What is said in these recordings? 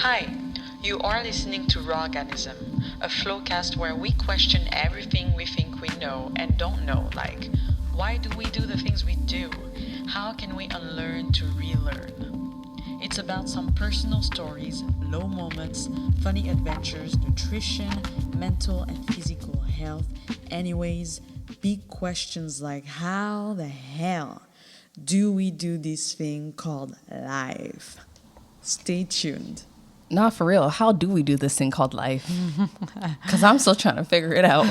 Hi, you are listening to Raw-Organism, a flowcast where we question everything we think we know and don't know, like why do we do the things we do? How can we unlearn to relearn? It's about some personal stories, low moments, funny adventures, nutrition, mental and physical health. Anyways, big questions like how the hell do we do this thing called life? Stay tuned. Not for real. How do we do this thing called life? Because I'm still trying to figure it out.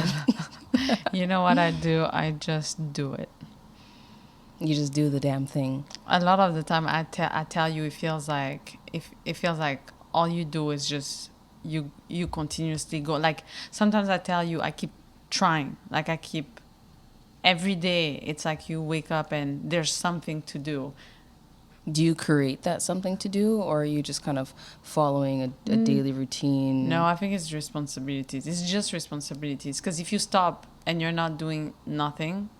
You know what I do? I just do it. You just do the damn thing. A lot of the time, I tell you, it feels like all you do is just you continuously go. Like sometimes I tell you, I keep trying. Like I keep every day. It's like you wake up and there's something to do. Do you create that something to do, or are you just kind of following a daily routine? No, I think it's responsibilities. It's just responsibilities. Because if you stop and you're not doing nothing,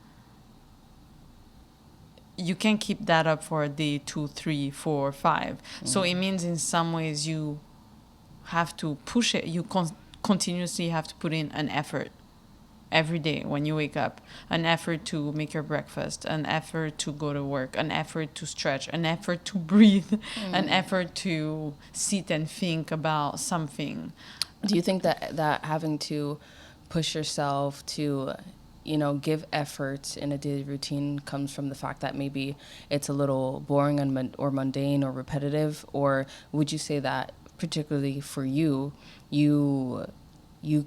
you can keep that up for a day, 2, 3, 4, 5. So it means in some ways you have to push it. You continuously have to put in an effort every day when you wake up. An effort to make your breakfast, an effort to go to work, an effort to stretch, an effort to breathe, an effort to sit and think about something. Do you think that having to push yourself to give effort in a daily routine comes from the fact that maybe it's a little boring and or mundane or repetitive? Or would you say that particularly for you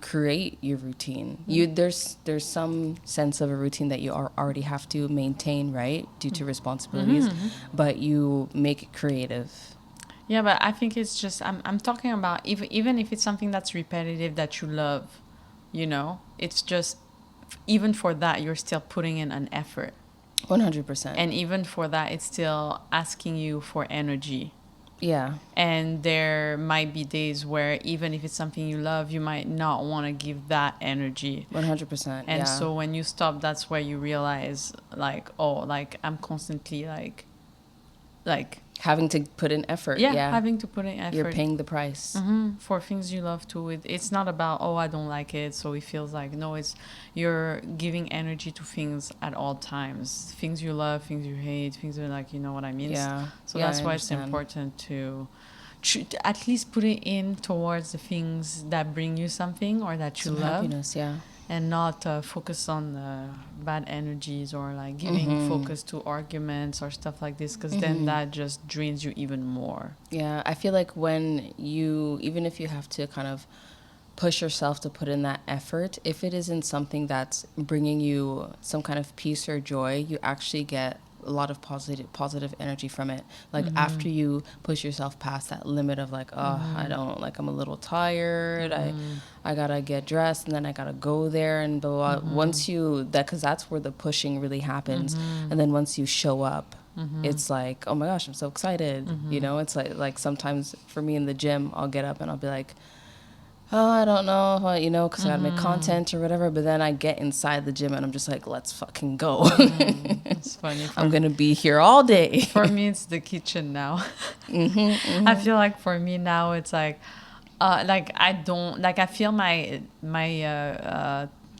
create your routine? There's some sense of a routine that you already have to maintain, right, due to responsibilities, but you make it creative. Yeah, but I think it's just I'm talking about even if it's something that's repetitive that you love, it's just even for that you're still putting in an effort. 100%. And even for that it's still asking you for energy. Yeah. And there might be days where even if it's something you love, you might not want to give that energy. 100%. And so when you stop, that's where you realize I'm constantly like having to put in effort. Having to put in effort. You're paying the price. For things you love too. It's not about, I don't like it, so it feels like, no, it's you're giving energy to things at all times. Things you love, things you hate, things are like, you know what I mean? Yeah. So that's why it's important to at least put it in towards the things that bring you something or that you love. Happiness, yeah. And not focus on bad energies or like giving focus to arguments or stuff like this, because then that just drains you even more. Yeah, I feel like even if you have to kind of push yourself to put in that effort, if it isn't something that's bringing you some kind of peace or joy, you actually get a lot of positive energy from it. Like after you push yourself past that limit of like, I don't like, I'm a little tired. I gotta get dressed and then I gotta go there and blah, blah. Once because that's where the pushing really happens. And then once you show up, it's like, oh my gosh, I'm so excited. It's like sometimes for me in the gym, I'll get up and I'll be like, I don't know, because I gotta make content or whatever. But then I get inside the gym and I'm just like, let's fucking go. It's funny. I'm gonna be here all day. For me, it's the kitchen now. I feel like for me now, it's like I don't like. I feel my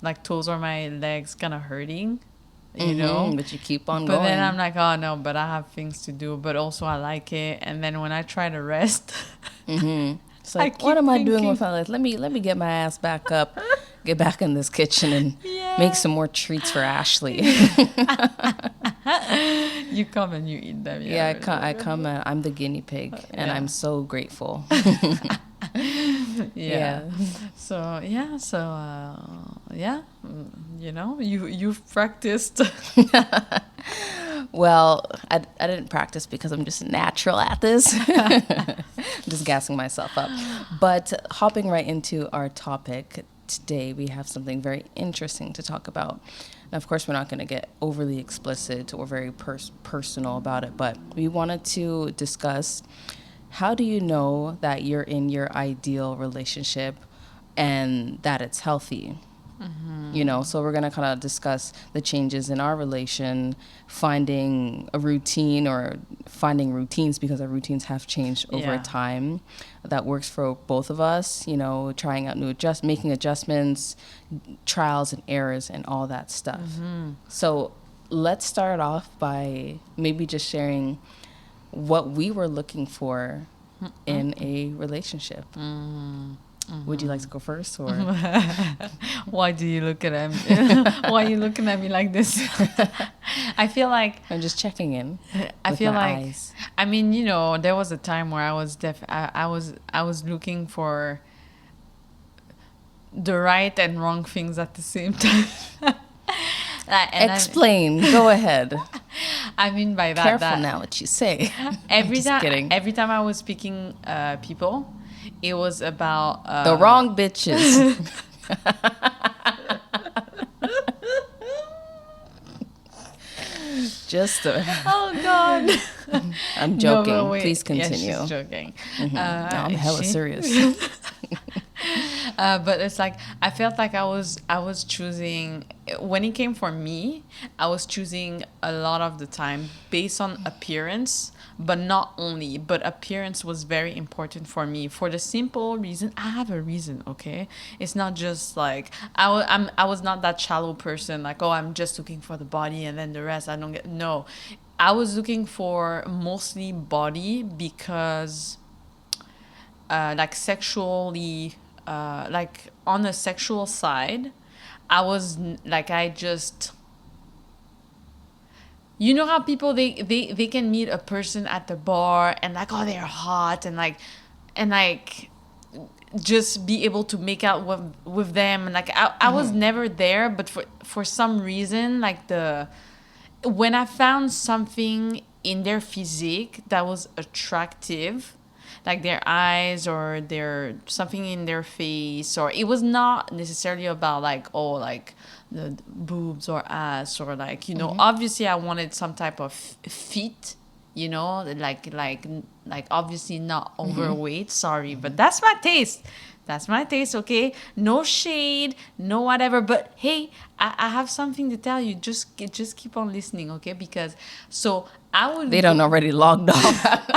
like toes or my legs kind of hurting. But you keep on going. But then I'm like, oh no, but I have things to do. But also I like it. And then when I try to rest. It's like, what am I doing with my life? Let me get my ass back up, get back in this kitchen and make some more treats for Ashley. You come and you eat them. Yeah, I come and I'm the guinea pig, and I'm so grateful. Yeah. So you've practiced. Well, I didn't practice because I'm just natural at this. I'm just gassing myself up. But hopping right into our topic today, we have something very interesting to talk about. Now, of course, we're not going to get overly explicit or very personal about it, but we wanted to discuss, how do you know that you're in your ideal relationship and that it's healthy? You know, so we're going to kind of discuss the changes in our relation, finding a routine or finding routines, because our routines have changed over time, that works for both of us, you know, trying out making adjustments, trials and errors and all that stuff. So let's start off by maybe just sharing what we were looking for in a relationship. Would you like to go first, or Why do you look at me? Why are you looking at me like this? I feel like I'm just checking in. I feel my like eyes. I mean, you know, there was a time where I was looking for the right and wrong things at the same time. Explain. Go ahead. I mean by that, Careful now what you say. every Just kidding. time I was picking people, it was about The wrong bitches. Just oh God. I'm joking. No, wait. Please continue. Yeah, she's joking. No, I'm hella serious. But it's like I felt like I was choosing, when it came for me, I was choosing a lot of the time based on appearance, but not only, but appearance was very important for me for the simple reason. I have a reason, okay? It's not just like I was not that shallow person, like, oh, I'm just looking for the body and then the rest I don't get. No, I was looking for mostly body because like sexually, like on the sexual side, I just, you know how people they can meet a person at the bar and like, oh, they're hot, and like just be able to make out with them, and like I was never there, but for some reason, like when I found something in their physique that was attractive, like their eyes or their something in their face, or it was not necessarily about like, oh, like the boobs or ass, or like, you know, obviously I wanted some type of feet, you know, like obviously not overweight, sorry, but that's my taste, okay? No shade, no whatever, but hey, I have something to tell you. Just keep on listening, okay? Because so I would. They don't already logged off.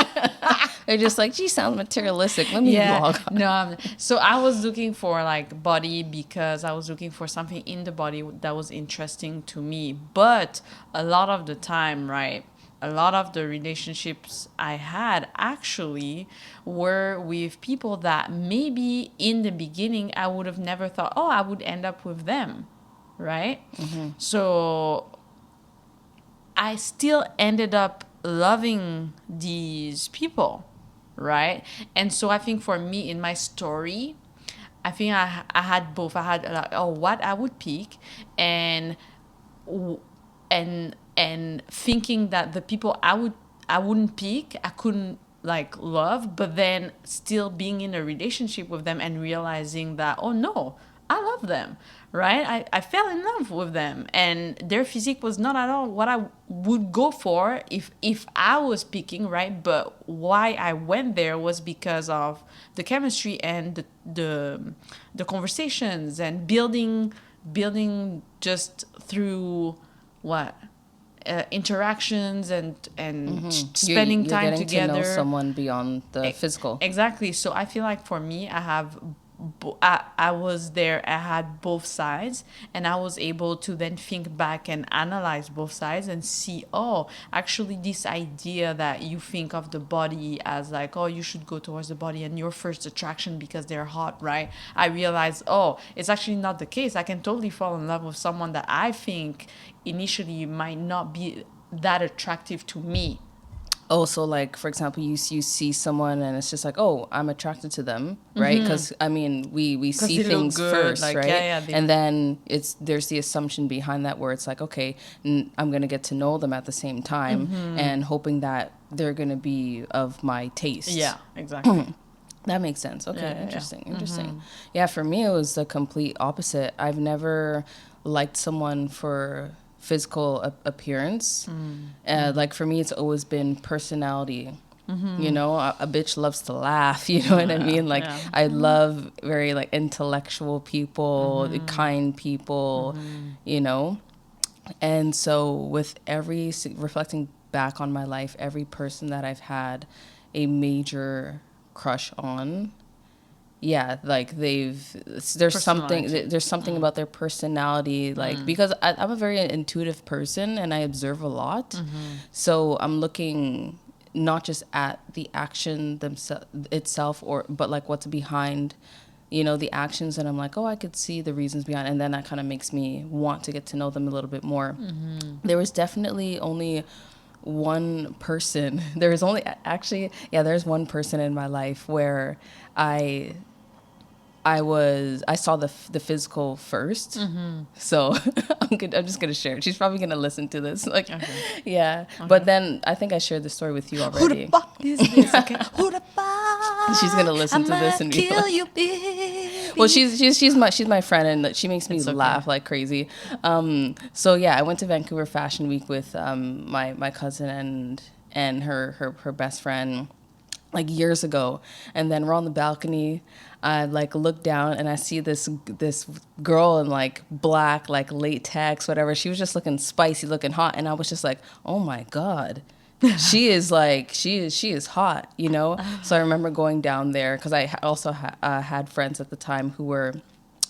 They're just like, gee, sounds materialistic. Let me log on. No, so I was looking for like body because I was looking for something in the body that was interesting to me. But a lot of the time, right? A lot of the relationships I had actually were with people that maybe in the beginning I would have never thought, oh, I would end up with them, right? So I still ended up loving these people, right? And so I think for me in my story, I think I had both. I had like, oh, what I would pick, and thinking that the people I wouldn't pick, I couldn't like love, but then still being in a relationship with them and realizing that, oh no, I love them, right? I fell in love with them, and their physique was not at all what I would go for if I was picking, right? But why I went there was because of the chemistry and the conversations and building just through what interactions and spending you're time getting together. to know someone beyond the physical. Exactly. So I feel like for me, I was there. I had both sides, and I was able to then think back and analyze both sides and see, oh, actually, this idea that you think of the body as like, oh, you should go towards the body and your first attraction because they're hot, right? I realized, oh, it's actually not the case. I can totally fall in love with someone that I think initially might not be that attractive to me. Oh, so like, for example, you see someone and it's just like, oh, I'm attracted to them, right? Because I mean, we see they look things good, first, like, right? yeah, and then there's the assumption behind that where it's like, okay, I'm gonna get to know them at the same time, and hoping that they're gonna be of my taste. Yeah, exactly. That makes sense. Okay, Yeah. interesting. Yeah, for me, it was the complete opposite. I've never liked someone for physical appearance. Like for me, it's always been personality. You know, a bitch loves to laugh. You know what I mean? Like, I love very like intellectual people, kind people, you know? And so with reflecting back on my life, every person that I've had a major crush on, yeah, like there's something about their personality, like, because I'm a very intuitive person and I observe a lot. So I'm looking not just at the action itself, but like what's behind, you know, the actions, and I'm like, oh, I could see the reasons behind, and then that kind of makes me want to get to know them a little bit more. There was definitely only one person. There's one person in my life where I saw the physical first. So I'm just gonna share it. She's probably gonna listen to this. Like, yeah. Okay. But then I think I shared the story with you already. Who the fuck is this? Okay. Who the fuck? She's gonna listen to this and be like, you, baby. Well, she's my friend, and she makes me laugh like crazy. So yeah, I went to Vancouver Fashion Week with my cousin and her best friend, like years ago, and then we're on the balcony. I like look down and I see this girl in like black, like latex, whatever. She was just looking spicy, looking hot, and I was just like, oh my God, she is hot, you know. So I remember going down there because I also had friends at the time who were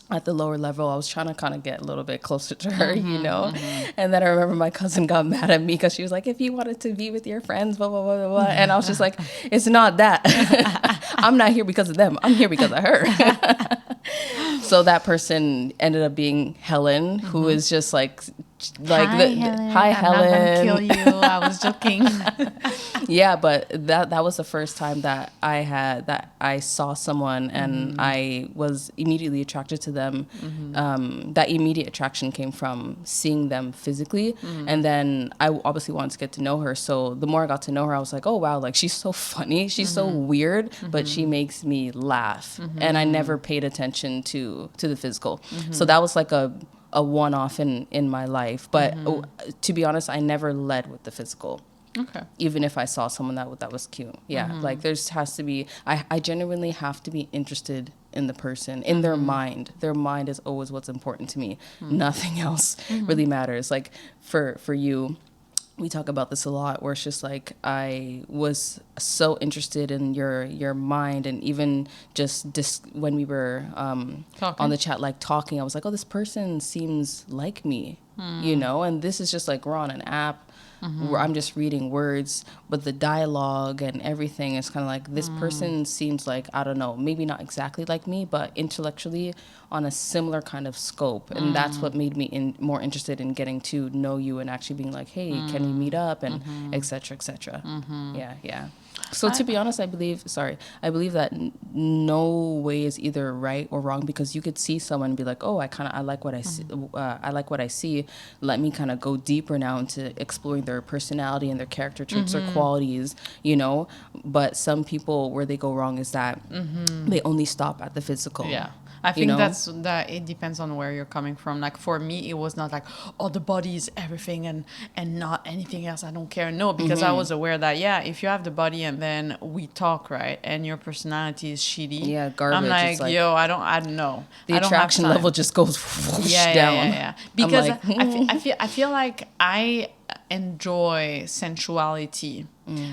at the lower level. I was trying to kind of get a little bit closer to her, you know? And then I remember my cousin got mad at me because she was like, if you wanted to be with your friends, blah, blah, blah, blah, blah. And I was just like, it's not that. I'm not here because of them. I'm here because of her. So that person ended up being Helen, who is just like hi Helen. I'm not gonna kill you. I was joking. Yeah, but that was the first time that I saw someone and I was immediately attracted to them. That immediate attraction came from seeing them physically, and then I obviously wanted to get to know her. So the more I got to know her, I was like, oh wow, like she's so funny, she's so weird, but she makes me laugh. And I never paid attention to the physical. So that was like a one-off in my life, but to be honest, I never led with the physical. Okay. Even if I saw someone that was cute. Yeah. Like has to be, I genuinely have to be interested in the person, in their mind. Their mind is always what's important to me. Nothing else really matters. Like for you, we talk about this a lot, where it's just like, I was so interested in your mind, and even just when we were on the chat, like talking, I was like, oh, this person seems like me, you know, and this is just like, we're on an app where I'm just reading words, but the dialogue and everything is kind of like, this person seems like, I don't know, maybe not exactly like me, but intellectually on a similar kind of scope. And that's what made me more interested in getting to know you and actually being like, hey, can we meet up, and et cetera, et cetera. Yeah. So to be honest, I believe that no way is either right or wrong, because you could see someone and be like, oh, I like what I see. I like what I see. Let me kind of go deeper now into exploring their personality and their character traits or qualities, you know. But some people, where they go wrong is that they only stop at the physical. Yeah. I think that it depends on where you're coming from. Like for me, it was not like, oh, the body is everything and not anything else. I don't care. No, because I was aware that, yeah, if you have the body and then we talk, right, and your personality is shitty, garbage. I'm like, yo, I don't know. The attraction level just goes down. Yeah. Because I feel like I enjoy sensuality.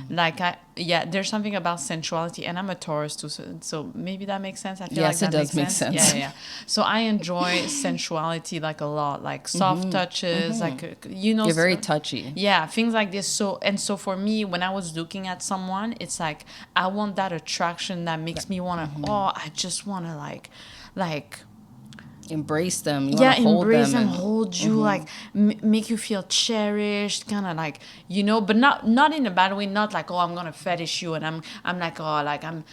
Like there's something about sensuality, and I'm a Taurus too, so maybe that makes sense. I feel like that does make sense. Yeah. So I enjoy sensuality like a lot, like soft touches, like, you know, you're very touchy. Yeah, things like this. So for me, when I was looking at someone, it's like I want that attraction that makes me want to. I just want to like. Embrace them. Embrace them, hold you, like make you feel cherished, kind of like, you know, but not in a bad way. Not like, oh, I'm gonna fetish you, and I'm like, oh, like I'm,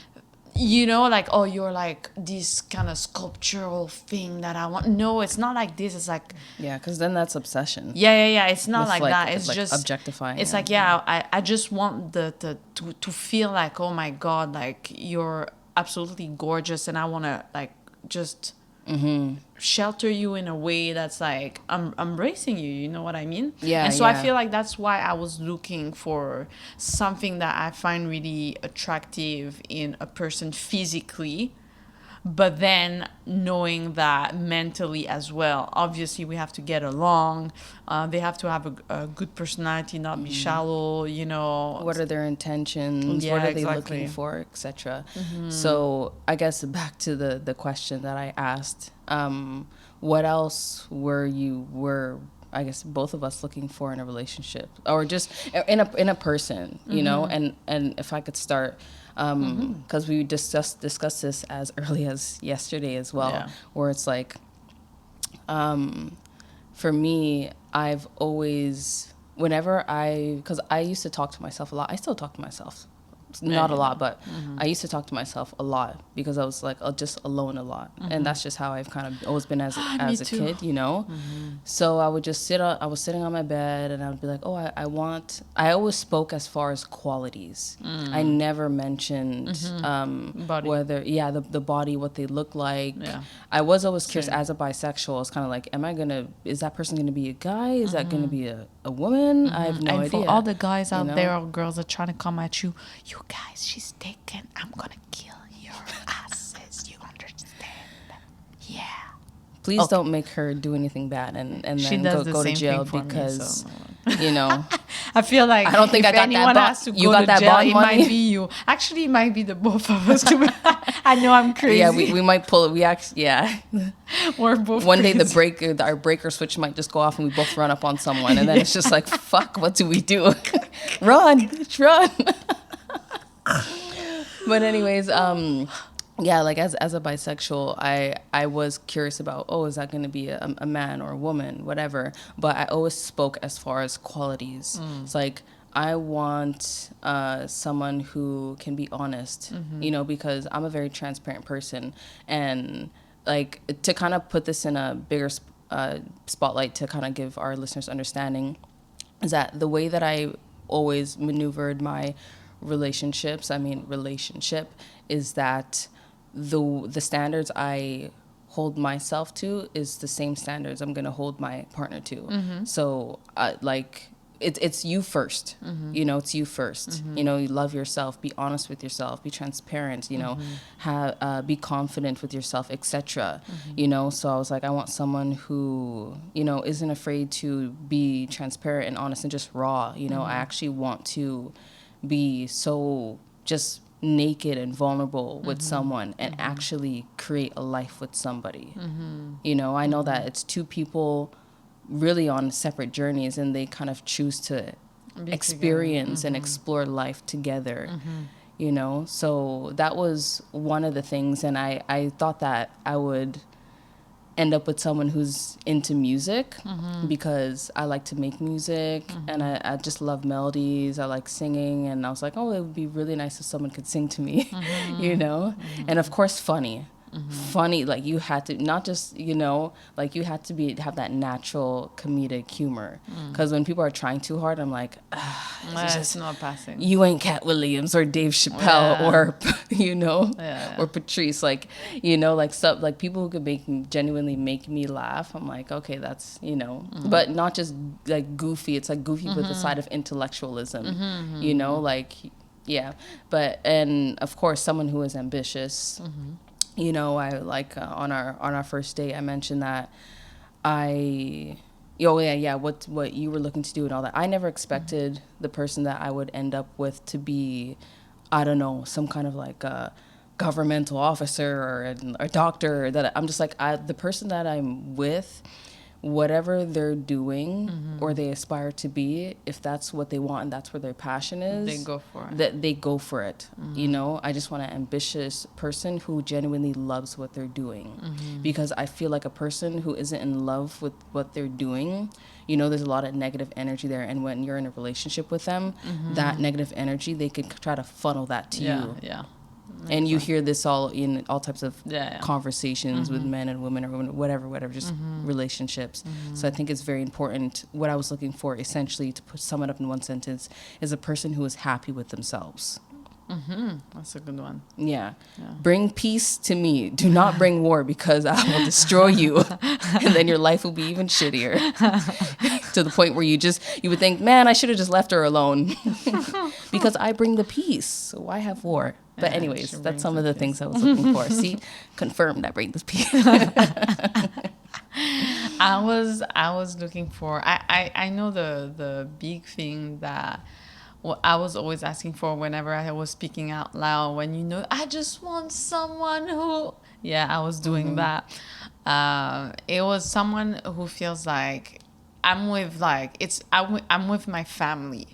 you know, like, oh, you're like this kind of sculptural thing that I want. No, it's not like this. It's like, because then that's obsession. Yeah. It's not like that. It's just objectifying. It's like, I just want to feel like, oh my God, like you're absolutely gorgeous, and I want to like just shelter you in a way that's like I'm embracing you, you know what I mean? Yeah, and so I yeah. feel like that's why I was looking for something that I find really attractive in a person physically, but then knowing that mentally as well. Obviously we have to get along, they have to have a good personality, not be shallow, you know. What are their intentions? Yeah, What are they exactly. looking for, etc. So I guess back to the question that I asked, what else were I guess both of us looking for in a relationship, or just in a person, you know? And if I could start, because we discussed this as early as yesterday as well, Yeah. where it's like, for me, I've always, because I used to talk to myself a lot. I still talk to myself. Not a lot, but I used to talk to myself a lot because I was like just alone a lot. And that's just how I've kind of always been as a too. kid, you know? So I would just I was sitting on my bed and I would be like, oh, I always spoke as far as qualities. I never mentioned Body. whether, the body, what they look like. Yeah. I was always curious Same. as a bisexual. I was kind of like, is that person going to be a guy? Is that going to be a woman? I have no and idea. for all the guys out know? there or girls that are trying to come at you, you guys, she's taken. I'm gonna kill your asses. You understand? Yeah. Please don't make her do anything bad and She then does go the to same jail thing for me, because, so you know. I feel like I don't think if I got that anyone bond- has to you go got to that jail, bond it money? might be you. Actually, it might be the both of us. I know I'm crazy. Yeah, we might pull it. We're both One day crazy. our breaker switch might just go off and we both run up on someone. And then it's just like, fuck, what do we do? Run, bitch, run. But anyways, like as a bisexual, I was curious about, is that going to be a man or a woman, whatever. But I always spoke as far as qualities. It's like, I want someone who can be honest, you know, because I'm a very transparent person. And like, to kind of put this in a bigger spotlight to kind of give our listeners understanding, is that the way that I always maneuvered my relationship is that the standards I hold myself to is the same standards I'm going to hold my partner to. So it's you first, you know, it's you first, you know, you love yourself, be honest with yourself, be transparent, you know, be confident with yourself, etc. You know, so I was like, I want someone who, you know, isn't afraid to be transparent and honest and just raw, you know. I actually want to be so just naked and vulnerable with someone and actually create a life with somebody. You know, I know that it's two people really on separate journeys and they kind of choose to experience and explore life together. You know, so that was one of the things. And I thought that I would end up with someone who's into music because I like to make music and I just love melodies. I like singing, and I was like, it would be really nice if someone could sing to me, you know? And of course, funny, like you had to, not just, you know, like you had to have that natural comedic humor. Because when people are trying too hard, I'm like, it's not passing. You ain't Cat Williams or Dave Chappelle or, you know, or Patrice. Like, you know, like stuff, like people who could genuinely make me laugh. I'm like, okay, that's, you know, but not just like goofy. It's like goofy with the side of intellectualism, you know, like, yeah. But, and of course, someone who is ambitious. You know, I like on our first date, I mentioned that what you were looking to do and all that. I never expected the person that I would end up with to be, I don't know, some kind of like a governmental officer or a doctor. That I'm just like, the person that I'm with, whatever they're doing or they aspire to be, if that's what they want and that's where their passion is, they go for it. They go for it. You know, I just want an ambitious person who genuinely loves what they're doing. Because I feel like a person who isn't in love with what they're doing, you know, there's a lot of negative energy there. And when you're in a relationship with them, that negative energy, they can try to funnel that to you. Yeah. And you hear this all in all types of conversations with men and women or whatever, just relationships. So I think it's very important. What I was looking for, essentially, to sum it up in one sentence, is a person who is happy with themselves. That's a good one. Yeah. Yeah. Bring peace to me. Do not bring war, because I will destroy you. And then your life will be even shittier. To the point where you would think, man, I should have just left her alone. Because I bring the peace. So why have war? But Yeah, anyways, she that's brings some the of the peace. things I was looking for. See, confirmed I bring the peace. I was looking for, I know the big thing that I was always asking for whenever I was speaking out loud, when I just want someone who, yeah, I was doing that. It was someone who feels like I'm with my family.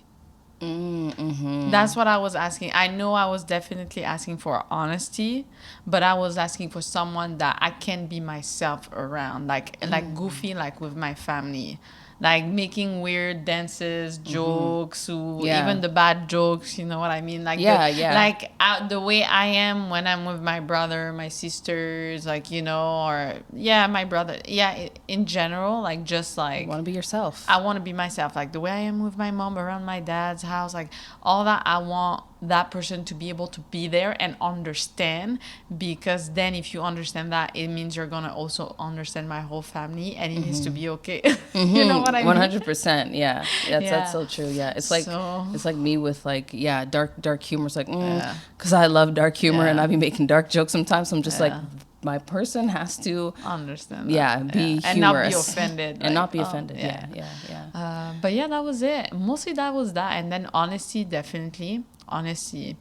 That's what I was asking. I know I was definitely asking for honesty, but I was asking for someone that I can be myself around, like goofy, like with my family, like making weird dances, jokes, Yeah. even the bad jokes. You know what I mean? Like Yeah. like the way I am when I'm with my brother, my sisters, like or my brother. Yeah, in general, like just like You want to be yourself. I want to be myself, like the way I am with my mom around my dad's house, like all that. I want that person to be able to be there and understand, because then if you understand that, it means you're gonna also understand my whole family, and it needs to be okay. You know what I mean? 100%. Yeah. That's so true. Yeah. It's like So- it's like me with like dark humor. It's like Yeah. because I love dark humor and Yeah. I be making dark jokes sometimes. So I'm just like, Yeah. my person has to Understand that. be and not be humorous. offended, And like, not be oh, offended. Yeah. But yeah, that was it. Mostly that was that, and then honesty, definitely honesty.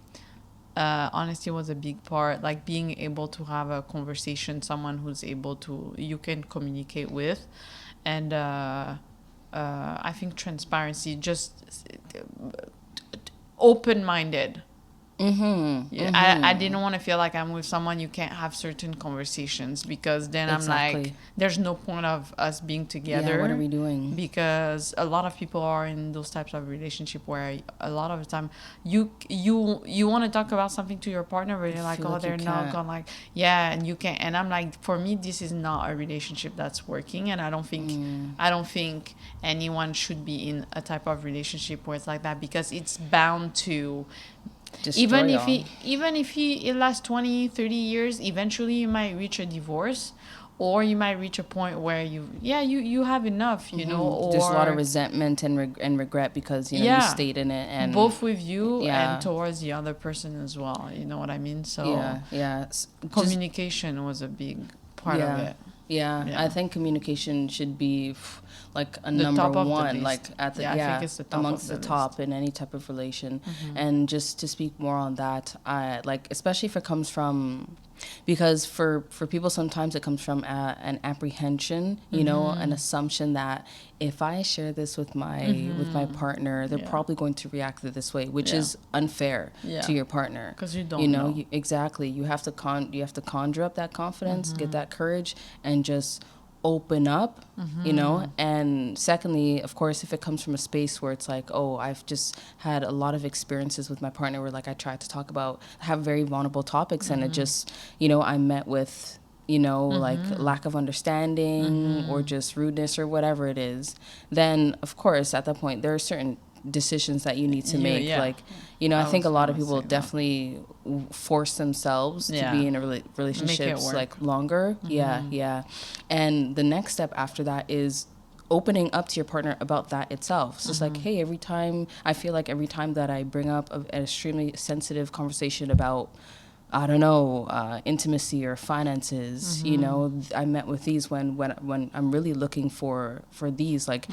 Honesty was a big part, like being able to have a conversation, someone who's able to you can communicate with, and I think transparency, just open-minded. I didn't want to feel like I'm with someone you can't have certain conversations, because then I'm like, Exactly. there's no point of us being together. Yeah, what are we doing? Because a lot of people are in those types of relationship where a lot of the time you want to talk about something to your partner, but you're like, feel oh, like you they're not can't. gonna, like, yeah, and you can't. And I'm like, for me, this is not a relationship that's working, and I don't think anyone should be in a type of relationship where it's like that, because it's bound to, Destroy even if it lasts 20, 30 years, eventually you might reach a divorce, or you might reach a point where you have enough, or There's a lot of resentment and regret because you stayed in it, and both with you Yeah. and towards the other person as well. You know what I mean? So Just- communication was a big part of it. Yeah, Yeah. I think communication should be like a The number top of the one, list. like at the I think it's the top amongst of the the top in any type of relation. And just to speak more on that, I like, especially if it comes from, because for people sometimes it comes from an apprehension, an assumption that if I share this with my partner, they're probably going to react this way, which is unfair to your partner, because you don't know. Exactly. You have to conjure up that confidence, get that courage, and just open up, and secondly, of course, if it comes from a space where it's like, oh, I've just had a lot of experiences with my partner where like I tried to have very vulnerable topics, and it just, I met with, like lack of understanding or just rudeness or whatever it is, then of course at that point there are certain decisions that you need to make. Like, I think a lot of people definitely force themselves to be in a relationships like longer. Yeah. And the next step after that is opening up to your partner about that itself. So it's like, hey, every time that I bring up an extremely sensitive conversation about, I don't know, intimacy or finances, I met with these when I'm really looking for these, like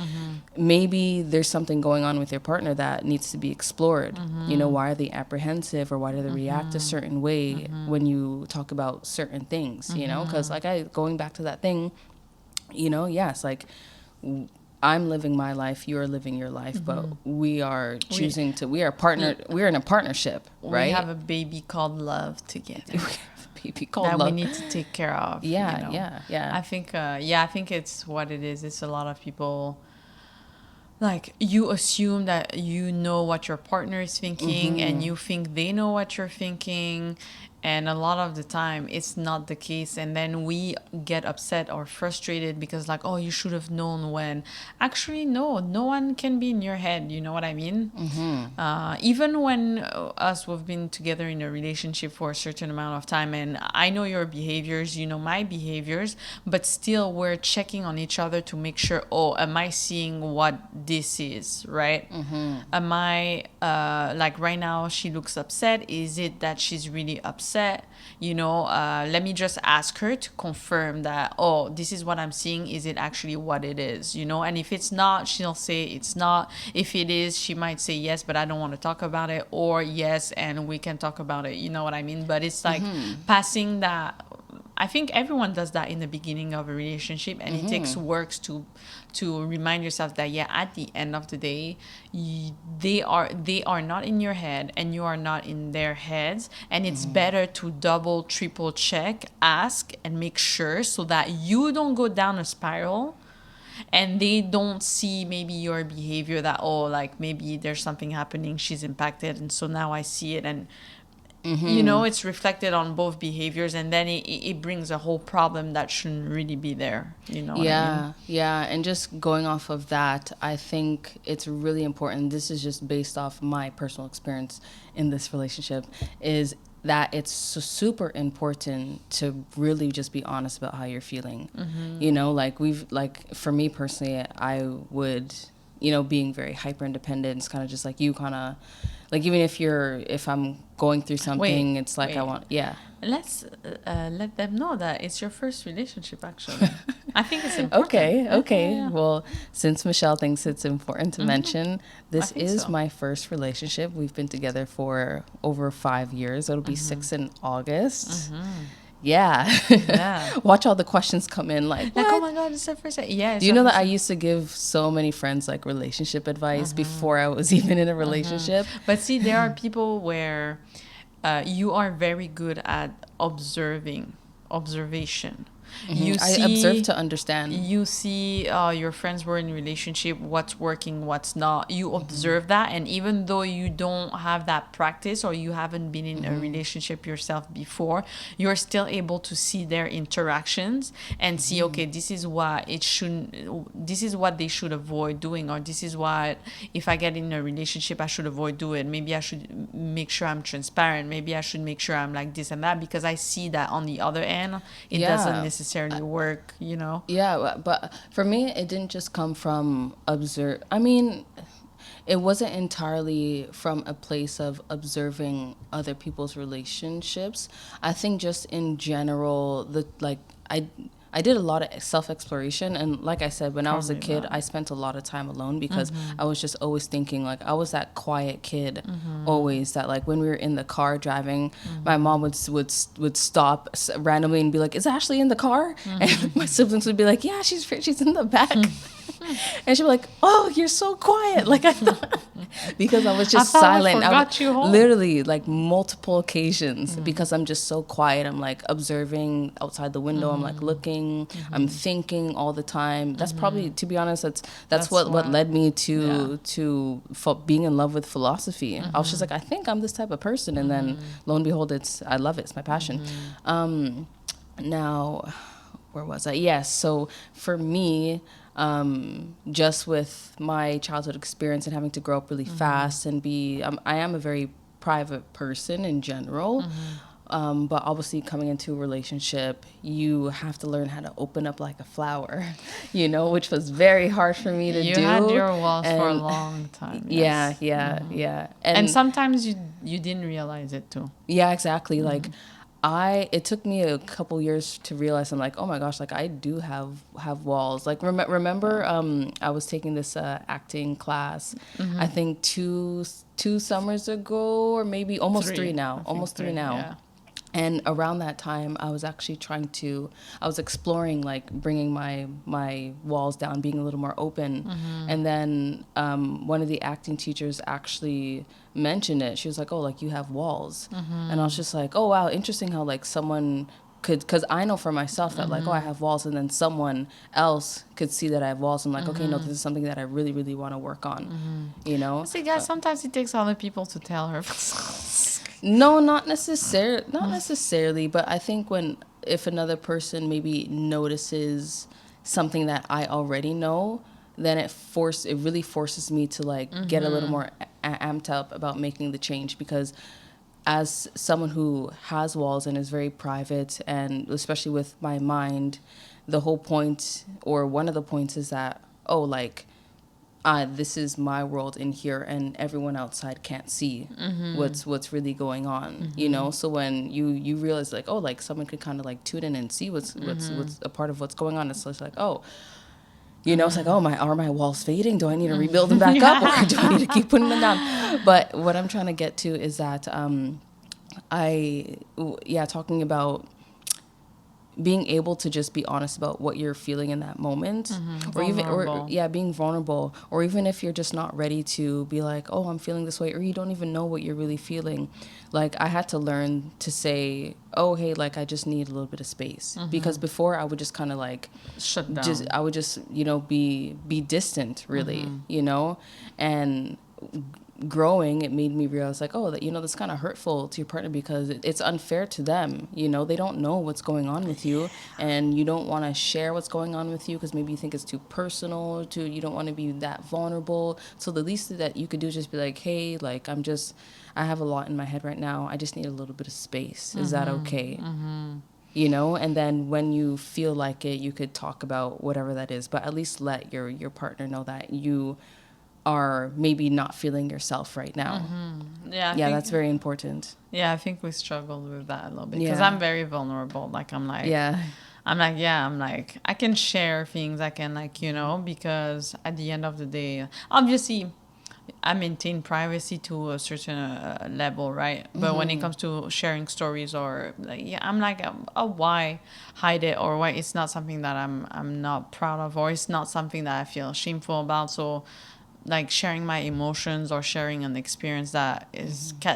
maybe there's something going on with your partner that needs to be explored. Why are they apprehensive, or why do they react a certain way when you talk about certain things, because going back to that thing, yes, like I'm living my life, you're living your life, but we are choosing we're in a partnership, right? We have a baby called love together. We have a baby called that love. we need to take care of. Yeah. I think it's what it is. It's a lot of people, like, you assume that you know what your partner is thinking, and you think they know what you're thinking, And a lot of the time, it's not the case. And then we get upset or frustrated because, like, oh, you should have known when. Actually, no, no one can be in your head. You know what I mean? Even when we've been together in a relationship for a certain amount of time, and I know your behaviors, you know my behaviors, but still we're checking on each other to make sure, oh, am I seeing what this is, right? Am I, like right now, she looks upset. Is it that she's really upset? Let me just ask her to confirm that, oh, this is what I'm seeing. Is it actually what it is? And if it's not, she'll say it's not. If it is, she might say yes, but I don't want to talk about it, or yes, and we can talk about it. You know what I mean? But it's like passing that. I think everyone does that in the beginning of a relationship, and it takes works to remind yourself that, yeah, at the end of the day, they are not in your head and you are not in their heads, and it's better to double, triple check, ask, and make sure, so that you don't go down a spiral and they don't see maybe your behavior, that, oh, like maybe there's something happening, she's impacted, and so now I see it, and it's reflected on both behaviors, and then it brings a whole problem that shouldn't really be there. You know what I mean? Yeah. And just going off of that, I think it's really important. This is just based off my personal experience in this relationship, is that it's super important to really just be honest about how you're feeling. Like for me personally, I would, being very hyper independent, it's kind of just like you kind of, like, even if I'm going through something, it's like, I want, Let's let them know that it's your first relationship, actually. I think it's important. Okay. Yeah. Well, since Michelle thinks it's important to mention, this is my first relationship. We've been together for over 5 years. It'll be 6 in August. Yeah. Watch all the questions come in, like, oh my God, it's the first time. Yeah. Do you know that I used to give so many friends like relationship advice before I was even in a relationship? But see, there are people where you are very good at observation. I observe to understand. You see your friends were in a relationship, what's working, what's not. You observe that, and even though you don't have that practice, or you haven't been in a relationship yourself before, you're still able to see their interactions and see, okay, this is what they should avoid doing, or this is what, if I get in a relationship, I should avoid doing. Maybe I should make sure I'm transparent. Maybe I should make sure I'm like this and that, because I see that on the other end, it doesn't necessarily work, Yeah, but for me, it didn't just come from it wasn't entirely from a place of observing other people's relationships. I think just in general, I did a lot of self-exploration, and like I said, when I was a kid, I spent a lot of time alone because I was just always thinking, like, I was that quiet kid, always, that like when we were in the car driving, my mom would stop randomly and be like, "Is Ashley in the car?" And my siblings would be like, "Yeah, she's in the back." And she'd be like, "Oh, you're so quiet." Like, I thought, because I was just silent. Literally, like, multiple occasions, because I'm just so quiet. I'm like observing outside the window. I'm like looking. I'm thinking all the time. That's probably, to be honest, that's what led me to being in love with philosophy. I was just like, I think I'm this type of person, and then lo and behold, I love it. It's my passion. Now, where was I? Yes. So for me, just with my childhood experience and having to grow up really fast and I am a very private person in general. But obviously coming into a relationship, you have to learn how to open up like a flower, which was very hard for me to do. You had your walls for a long time. Yes. Yeah. And sometimes you didn't realize it too. Yeah, exactly. Like, it took me a couple years to realize, I'm like, oh my gosh, like, I do have walls. Like, remember, I was taking this acting class, I think two summers ago, or maybe almost three now. Yeah. And around that time, I was actually I was exploring, like, bringing my walls down, being a little more open. And then one of the acting teachers actually mentioned it. She was like, "Oh, like, you have walls." And I was just like, "Oh, wow, interesting how, like, someone could," because I know for myself that, like, oh, I have walls, and then someone else could see that I have walls. I'm like, okay, no, this is something that I really, really want to work on, See, guys, sometimes it takes other people to tell her. No, not necessarily, but I think if another person maybe notices something that I already know, then it really forces me to like get a little more amped up about making the change, because as someone who has walls and is very private, and especially with my mind, the whole point, or one of the points, is that, oh, like, this is my world in here, and everyone outside can't see what's really going on, you know. So when you realize, like, oh, like, someone could kind of like tune in and see what's a part of what's going on, it's just like, oh, you know, it's like, oh, are my walls fading? Do I need to rebuild them back up, or do I need to keep putting them down? But what I'm trying to get to is that talking about being able to just be honest about what you're feeling in that moment, being vulnerable, or even if you're just not ready to be like, oh, I'm feeling this way, or you don't even know what you're really feeling. Like, I had to learn to say, oh, hey, like, I just need a little bit of space, because before I would just kind of like shut down. I would just, you know, be distant, really, you know. And growing, it made me realize, like, oh, that, you know, that's kind of hurtful to your partner, because it's unfair to them, you know. They don't know what's going on with you, and you don't want to share what's going on with you because maybe you think it's too personal, you don't want to be that vulnerable. So the least that you could do is just be like, hey, like, I have a lot in my head right now, I just need a little bit of space, is that okay? You know. And then when you feel like it, you could talk about whatever that is, but at least let your partner know that you are maybe not feeling yourself right now. Yeah, that's very important. Yeah, I think we struggled with that a little bit, because I'm very vulnerable. Like, I'm like, I can share things. I can, like, you know, because at the end of the day, obviously, I maintain privacy to a certain level, right? But when it comes to sharing stories, or like, I'm like, why hide it, or why it's not something that I'm not proud of, or it's not something that I feel shameful about. So, like, sharing my emotions, or sharing an experience that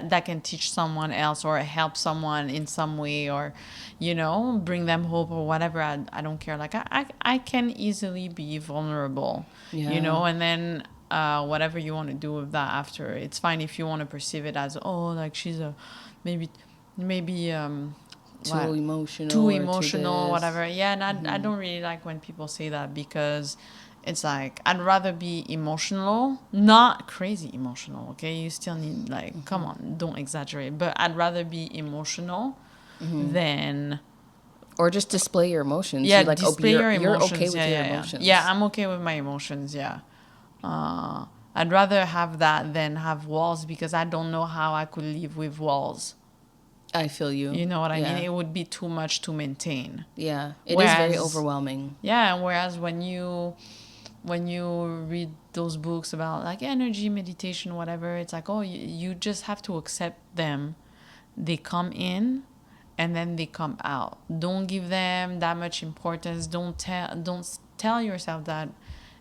that can teach someone else, or help someone in some way, or, you know, bring them hope, or whatever. I don't care. Like, I can easily be vulnerable, you know. And then whatever you want to do with that after, it's fine. If you want to perceive it as, oh, like, she's maybe too emotional, too emotional, or whatever. And I don't really like when people say that, because it's like, I'd rather be emotional, not crazy emotional, okay? You still need, like, come on, don't exaggerate. But I'd rather be emotional than... Or just display your emotions. Yeah, like, display your emotions. You're okay with your emotions. Yeah, I'm okay with my emotions, yeah. I'd rather have that than have walls, because I don't know how I could live with walls. I feel you. You know what I mean? It would be too much to maintain. Yeah, it is very overwhelming. Yeah, whereas when you read those books about, like, energy, meditation, whatever, it's like, oh, you just have to accept them. They come in and then they come out. Don't give them that much importance. Don't tell yourself that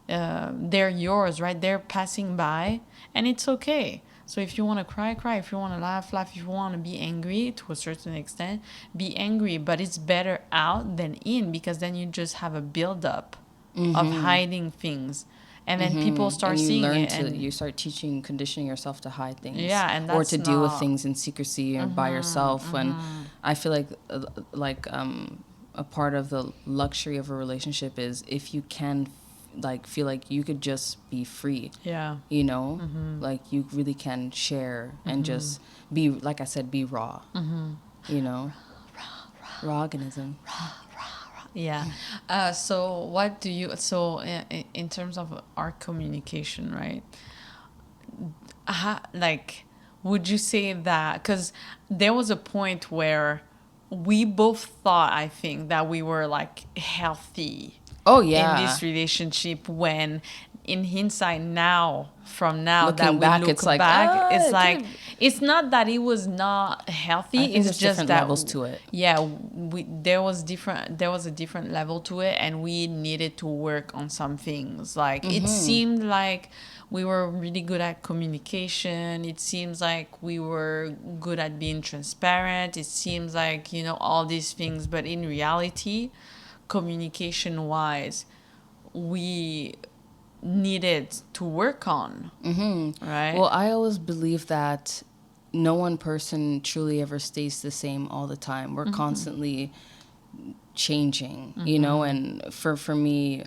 they're yours, right? They're passing by, and it's okay. So if you want to cry, cry. If you want to laugh, laugh. If you want to be angry to a certain extent, be angry. But it's better out than in, because then you just have a build-up of hiding things, and then people start seeing it, and you start conditioning yourself to hide things, and or to deal with things in secrecy or by yourself. When I feel like a part of the luxury of a relationship is if you can, like, feel like you could just be free, you know, like, you really can share and just be, like I said, be raw, you know, raw organism. Yeah. So what do you, so in terms of our communication, right? Like, would you say that, because there was a point where we both thought, I think, that we were, like, healthy in this relationship, when in hindsight now, from now looking that we back, look it's like, back, it's like, it's not that it was not healthy. I think it's there's just different that levels to it. Yeah, there was a different level to it, and we needed to work on some things. Like, it seemed like we were really good at communication. It seems like we were good at being transparent. It seems like, you know, all these things, but in reality, communication wise, we needed to work on, right? Well, I always believe that no one person truly ever stays the same all the time. We're constantly changing, you know, and for me,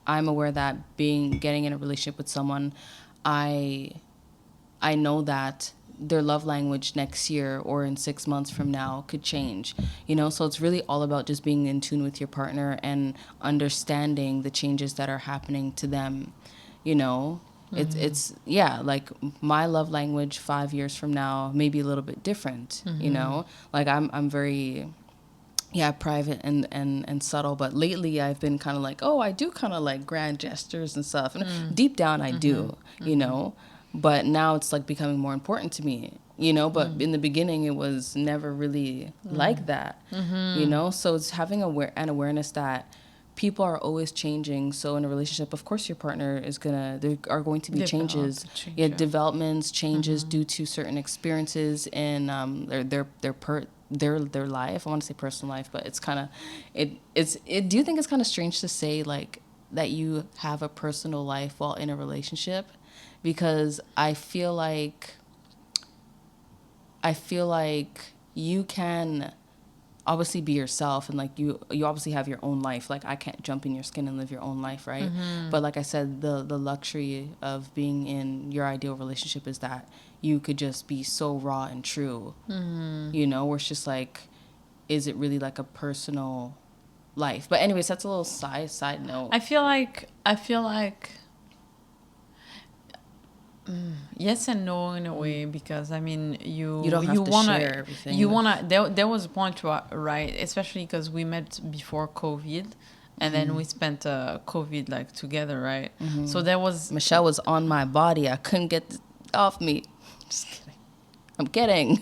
I'm aware that getting in a relationship with someone, I know that their love language next year or in 6 months from now could change, you know. So it's really all about just being in tune with your partner and understanding the changes that are happening to them, you know. It's yeah, like my love language 5 years from now may be a little bit different, you know. Like I'm very private and subtle, but lately I've been kind of like, oh, I do kind of like grand gestures and stuff, and deep down I do, you know. But now it's like becoming more important to me, you know. But in the beginning it was never really like that, you know. So it's having an awareness that people are always changing. So in a relationship, of course your partner there are going to be changes, developments, changes due to certain experiences in their life. I want to say personal life, but it's kind of do you think it's kind of strange to say like that you have a personal life while in a relationship? Because I feel like you can obviously be yourself, and like you obviously have your own life. Like I can't jump in your skin and live your own life, right? But like I said, the luxury of being in your ideal relationship is that you could just be so raw and true, you know, where it's just like, is it really like a personal life? But anyways, that's a little side note. I feel like yes and no in a way, because I mean you don't have to wanna share everything. there was a point right, especially because we met before COVID, and then we spent COVID like together, right? So there was Michelle was on my body. I couldn't get it off me. Just kidding. I'm kidding.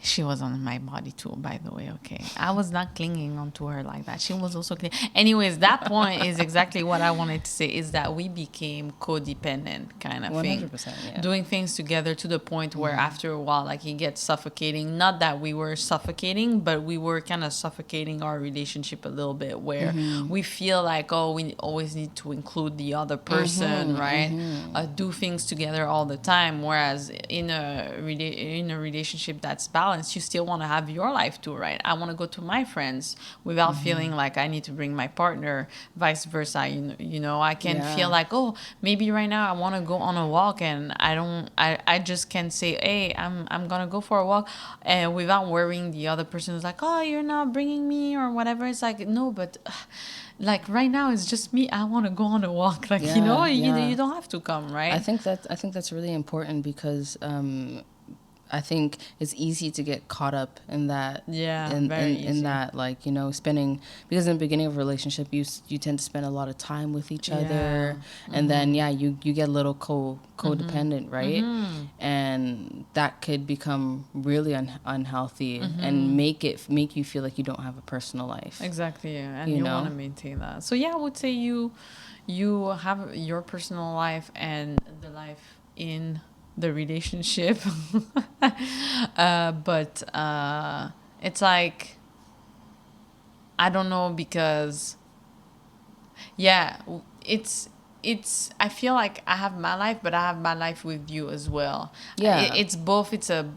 She was on my body too, by the way, okay? I was not clinging onto her like that. She was also clinging. Anyways, that point is exactly what I wanted to say, is that we became codependent kind of 100%, thing. yeah. Doing things together to the point where after a while, like, it gets suffocating. Not that we were suffocating, but we were kind of suffocating our relationship a little bit, where we feel like, oh, we always need to include the other person, right? Do things together all the time. Whereas in a relationship that's balanced, you still want to have your life too, right? I want to go to my friends without feeling like I need to bring my partner, vice versa. You know, I can feel like, oh, maybe right now I want to go on a walk, and I just can say, hey, I'm gonna go for a walk, and without worrying the other person is like, oh, you're not bringing me or whatever. It's like, no, but like right now it's just me. I want to go on a walk. Like, you know, you don't have to come, right? I think that's really important, because I think it's easy to get caught up in that. In that, like, you know, spending, because in the beginning of a relationship, you tend to spend a lot of time with each other, and then you get a little codependent, right? And that could become really unhealthy, and make you feel like you don't have a personal life. Exactly, and you want to maintain that. So I would say you have your personal life and the life in the relationship. But it's like, I don't know, because it's I feel like I have my life, but I have my life with you as well. It's both. It's a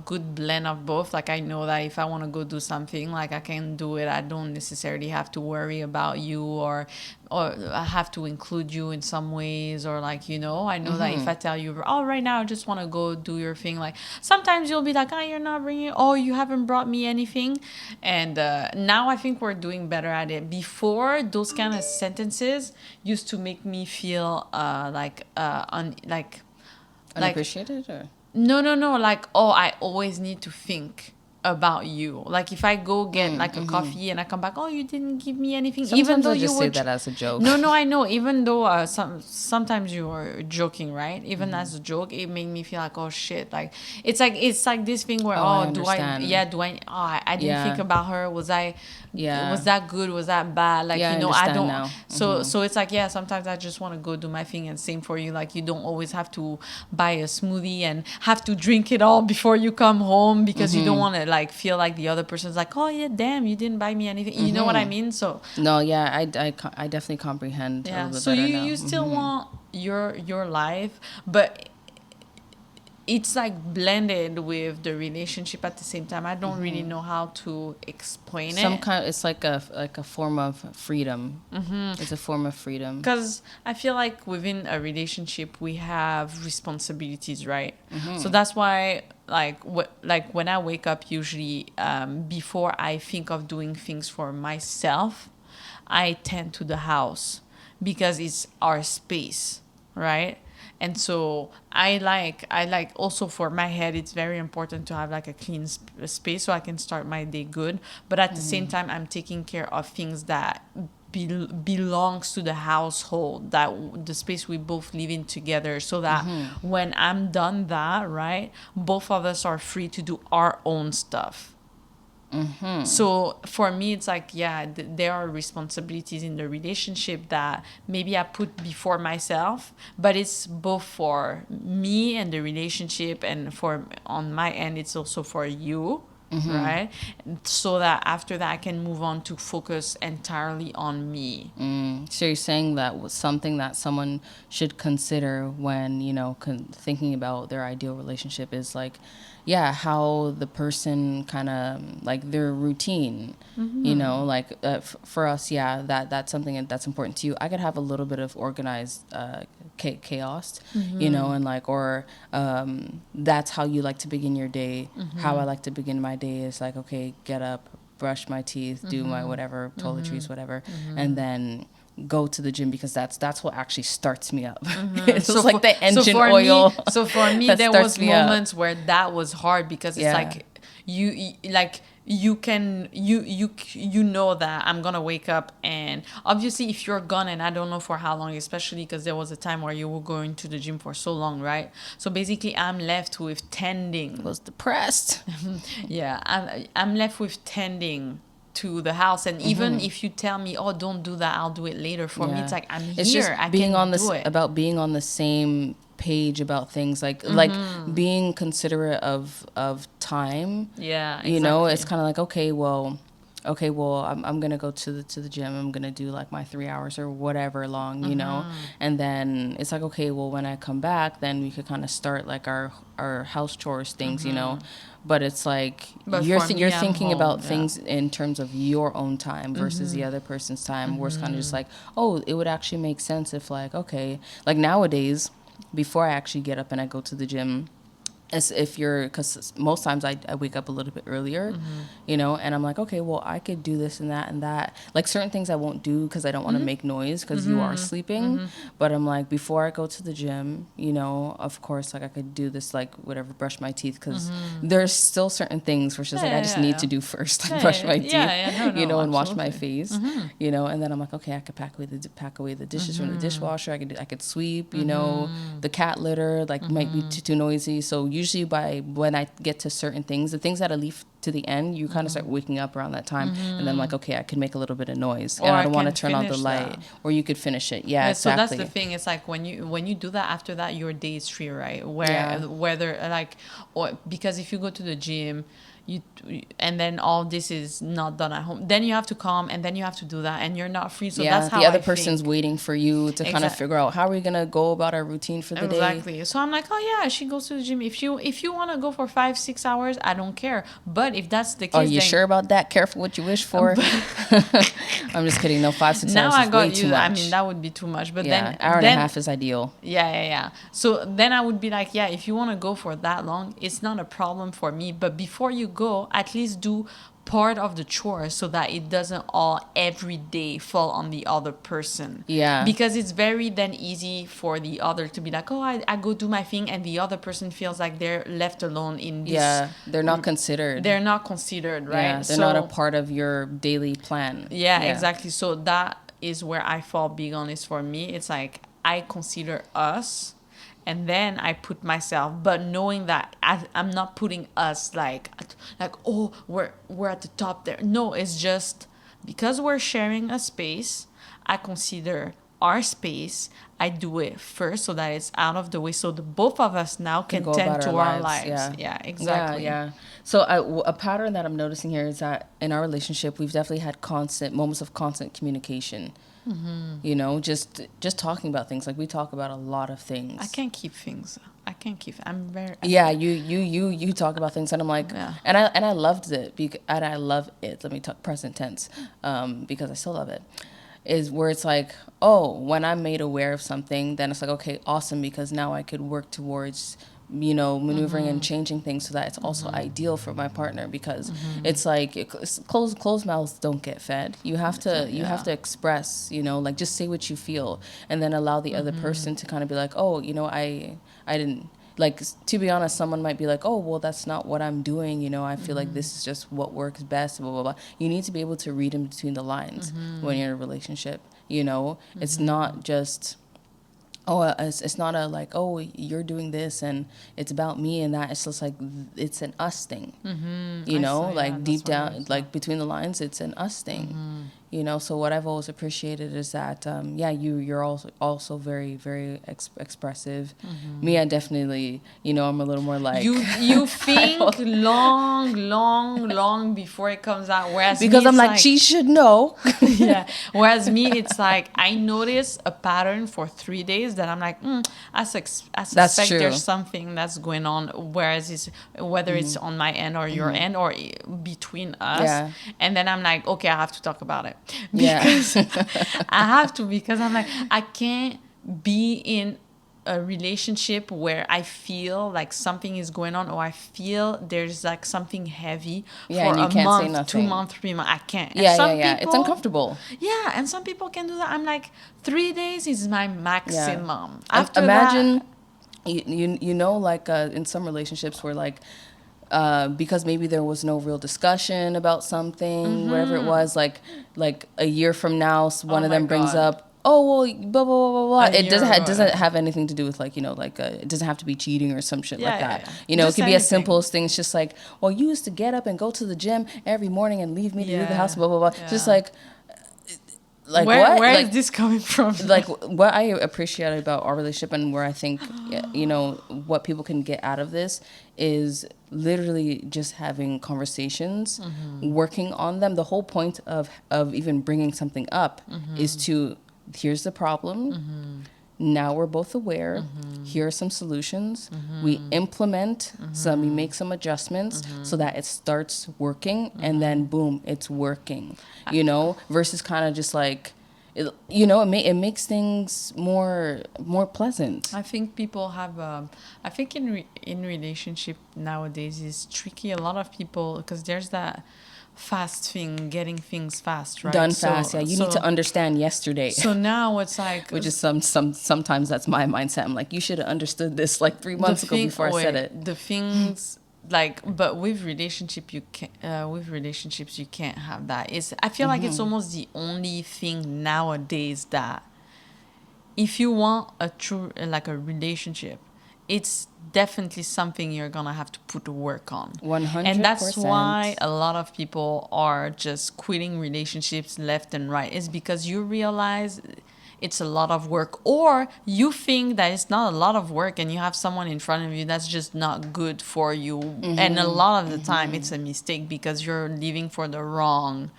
good blend of both. Like, I know that if I want to go do something, like, I can do it. I don't necessarily have to worry about you, or I have to include you in some ways, or like, you know, I know that if I tell you, oh, right now I just want to go do your thing, like, sometimes you'll be like, oh, you're not bringing, oh, you haven't brought me anything. And now I think we're doing better at it. Before, those kind of sentences used to make me feel unappreciated, or no, like, oh, I always need to think about you. Like, if I go get like a coffee and I come back, oh, you didn't give me anything. Sometimes even though I just you say were that as a joke. No, I know. Even though sometimes you are joking, right? Even as a joke, it made me feel like, oh shit. Like, it's like this thing where, I didn't think about her. Was that good? Was that bad? Like, you know, I don't now. So it's like, sometimes I just want to go do my thing, and same for you. Like, you don't always have to buy a smoothie and have to drink it all before you come home, because you don't want to like feel like the other person's like, oh yeah, damn, you didn't buy me anything. You know what I mean? So no, I definitely comprehend a little bit so better you now. you still want your life, but it's like blended with the relationship at the same time. I don't really know how to explain it. It's like a form of freedom. It's a form of freedom. Because I feel like within a relationship we have responsibilities, right? So that's why like when I wake up, usually before I think of doing things for myself, I tend to the house because it's our space, right? And so I like also for my head, it's very important to have like a clean space so I can start my day good. But at the same time, I'm taking care of things that belongs to the household, that the space we both live in together, so that when I'm done that, right, both of us are free to do our own stuff. So for me, it's like, yeah, there are responsibilities in the relationship that maybe I put before myself, but it's both for me and the relationship, and for on my end, it's also for you. Right, so that after that I can move on to focus entirely on me. So you're saying that was something that someone should consider when, thinking about their ideal relationship is like, yeah, how the person kind of like their routine, like for us, yeah, that's something that's important to you. I could have a little bit of organized chaos, and like, or that's how you like to begin your day. How I like to begin my day is like, okay, get up, brush my teeth, do my whatever, toiletries, whatever, and then go to the gym, because that's what actually starts me up. It's So just like for- the engine so for oil. so for me, that there starts was me up. moments where that was hard, because it's Yeah. like you know that I'm gonna wake up, and obviously if you're gone, and I don't know for how long, especially because there was a time where you were going to the gym for so long, right? So basically I'm left with tending. Was depressed. Yeah, I'm left with tending to the house, and even if you tell me, oh, don't do that, I'll do it later, for me it's like, I'm It's here, just I being can on do this it. about being on the same page about things, like being considerate of time. Yeah, It's exactly. kind of like, okay, well, I'm gonna go to the gym. I'm gonna do like my 3 hours or whatever long, and then it's like, okay, well, when I come back, then we could kind of start like our house chores things, But it's like But you're for me, you're I'm thinking home, about yeah. things in terms of your own time versus the other person's time. Where it's kind of just like, oh, it would actually make sense if, like, okay, like nowadays, before I actually get up and I go to the gym, as if you're, because most times I wake up a little bit earlier, and I'm like, okay, well, I could do this and that and that. Like certain things I won't do because I don't want to make noise because you are sleeping. But I'm like, before I go to the gym, of course, like I could do this, like whatever, brush my teeth, because there's still certain things where it's just like, I just need to do first, like brush my teeth, and wash my face, and then I'm like, okay, I could pack away the dishes from the dishwasher. I could sweep, the cat litter, like might be too noisy. So usually when I get to certain things, the things that I leave to the end, you kind of start waking up around that time, and then I'm like, okay, I could make a little bit of noise, and Or I I don't want to can turn on the finish light, that. or you could finish it. Yeah, Exactly. so that's the thing. It's like when you do that, after that, your day is free, right? Whether like, or because if you go to the gym, you and then all this is not done at home, then you have to come, and then you have to do that, and you're not free. So that's how the other I person's think. waiting for you to kind of figure out how are we gonna go about our routine for the day. Exactly. So I'm like, oh yeah, she goes to the gym. If you want to go for 5-6 hours, I don't care. But if that's the case, Are you then sure about that? Careful what you wish for. I'm just kidding. No, 5-6 now hours I is got way you. too much. I mean, that would be too much. But yeah, then hour and then a half is ideal. Yeah. So then I would be like, yeah, if you want to go for that long, it's not a problem for me. But before you go, at least do part of the chore so that it doesn't all every day fall on the other person. Yeah. Because it's very then easy for the other to be like, oh, I go do my thing, and the other person feels like they're left alone in this. Yeah, they're not considered. They're not considered, right? Yeah, they're not a part of your daily plan. Yeah, exactly. So that is where I fall big on is for me. It's like I consider us, and then I put myself, but knowing that I'm not putting us like oh, we're at the top there. No, it's just because we're sharing a space, I consider our space. I do it first so that it's out of the way, so the both of us now can go tend about to our our lives, lives. Yeah, exactly. Yeah. So a pattern that I'm noticing here is that in our relationship, we've definitely had moments of constant communication. You know, just talking about things. Like, we talk about a lot of things. I can't keep things. I'm very. Yeah, you talk about things, and I'm like, Yeah. and I loved it, and I love it. Let me talk present tense, because I still love it. Is where it's like, oh, when I'm made aware of something, then it's like, okay, awesome, because now I could work towards, you know, maneuvering and changing things so that it's also ideal for my partner, because it's like closed mouths don't get fed. You have to express, you know, like, just say what you feel, and then allow the other person to kind of be like, oh, you know, I didn't, like, to be honest, someone might be like, oh, well, that's not what I'm doing, you know, I feel like this is just what works best, blah, blah, blah. You need to be able to read in between the lines when you're in a relationship, you know. It's not just, oh, it's not a, like, oh, you're doing this and it's about me and that. It's just like, it's an us thing, you know, like, deep down, like, between the lines, it's an us thing. You know, so what I've always appreciated is that, you're also very, very expressive. Me, I definitely, you know, I'm a little more like... You think long before it comes out, whereas because me, I'm it's like, she should know. yeah. Whereas me, it's like, I notice a pattern for 3 days that I'm like, I suspect true. there's something that's going on. Whereas it's whether it's on my end or your end or between us. Yeah. And then I'm like, okay, I have to talk about it. Yeah. Because I have to, because I'm like, I can't be in a relationship where I feel like something is going on, or I feel there's like something heavy Yeah, for and you a can't say month, nothing. 2 months, 3 months. I can't. And Yeah, some it's people- uncomfortable. Yeah, and some people can do that. I'm like, 3 days is my maximum. Yeah. After Imagine, that, you know, like, in some relationships where, like, because maybe there was no real discussion about something, whatever it was, like a year from now, one of my them brings God. up, oh, well, blah, blah, blah, blah, blah. A It year doesn't ago, doesn't have anything to do with, like, you know, like, it doesn't have to be cheating or some shit like Yeah, that. yeah. You know, Just it could be as anything. simple as things, just like, well, you used to get up and go to the gym every morning and leave me to leave the Yeah, house, blah, blah, blah. yeah. Just like what? where Like, is this coming from? like, what I appreciate about our relationship, and where I think, you know, what people can get out of this is literally just having conversations, working on them. The whole point of even bringing something up is to, here's the problem. Now we're both aware. Here are some solutions. We implement some, we make some adjustments so that it starts working, and then boom, it's working. You know, versus kind of just like, you know, it makes things more pleasant. I think people have. I think in relationship nowadays is tricky. A lot of people, because there's that fast thing, getting things fast, right? Done fast. Yeah, you need to understand yesterday. So now it's like, Which is sometimes that's my mindset. I'm like, you should have understood this like 3 months ago before I said it. The things like, but with relationships you can't have that. I feel like it's almost the only thing nowadays that if you want a true, like, a relationship, it's definitely something you're gonna have to put work on. 100%. And that's why a lot of people are just quitting relationships left and right. It's because you realize it's a lot of work, or you think that it's not a lot of work and you have someone in front of you that's just not good for you. And a lot of the time it's a mistake because you're living for the wrong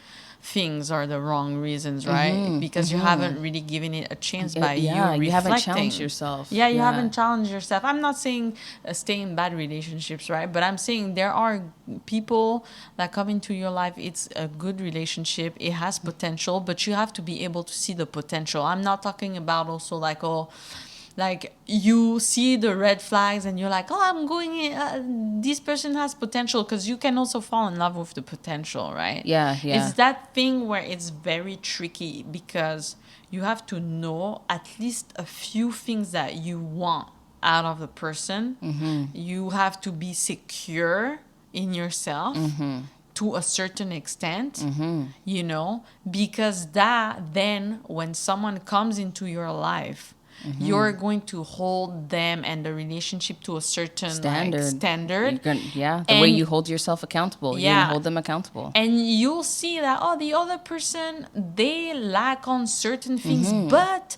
things or the wrong reasons, right? Because you haven't really given it a chance by you reflecting. You haven't challenged yourself. Yeah, you haven't challenged yourself. I'm not saying stay in bad relationships, right? But I'm saying there are people that come into your life. It's a good relationship. It has potential, but you have to be able to see the potential. I'm not talking about also like, oh, like you see the red flags and you're like, oh, I'm going in, this person has potential, because you can also fall in love with the potential, right? Yeah. It's that thing where it's very tricky because you have to know at least a few things that you want out of the person. You have to be secure in yourself to a certain extent, you know, because that then when someone comes into your life, you're going to hold them and the relationship to a certain standard. The way you hold yourself accountable. You're going to hold them accountable. And you'll see that, oh, the other person, they lack on certain things, but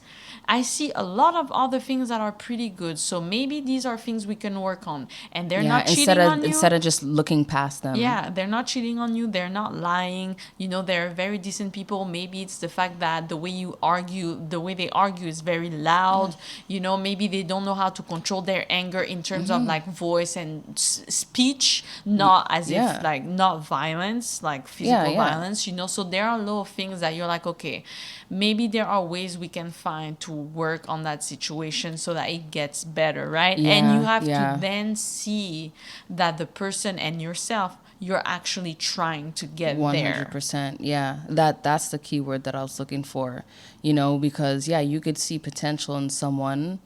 I see a lot of other things that are pretty good. So maybe these are things we can work on. And they're not cheating on you. Instead of just looking past them. Yeah, they're not cheating on you. They're not lying. You know, they're very decent people. Maybe it's the fact that the way you argue, the way they argue is very loud. You know, maybe they don't know how to control their anger in terms of like voice and speech, not as if like not violence, like physical violence, you know. So there are little things that you're like, okay, maybe there are ways we can find to work on that situation so that it gets better, right? And you have to then see that the person and yourself, you're actually trying to get 100%. Yeah, that's the key word that I was looking for, you know, because you could see potential in someone,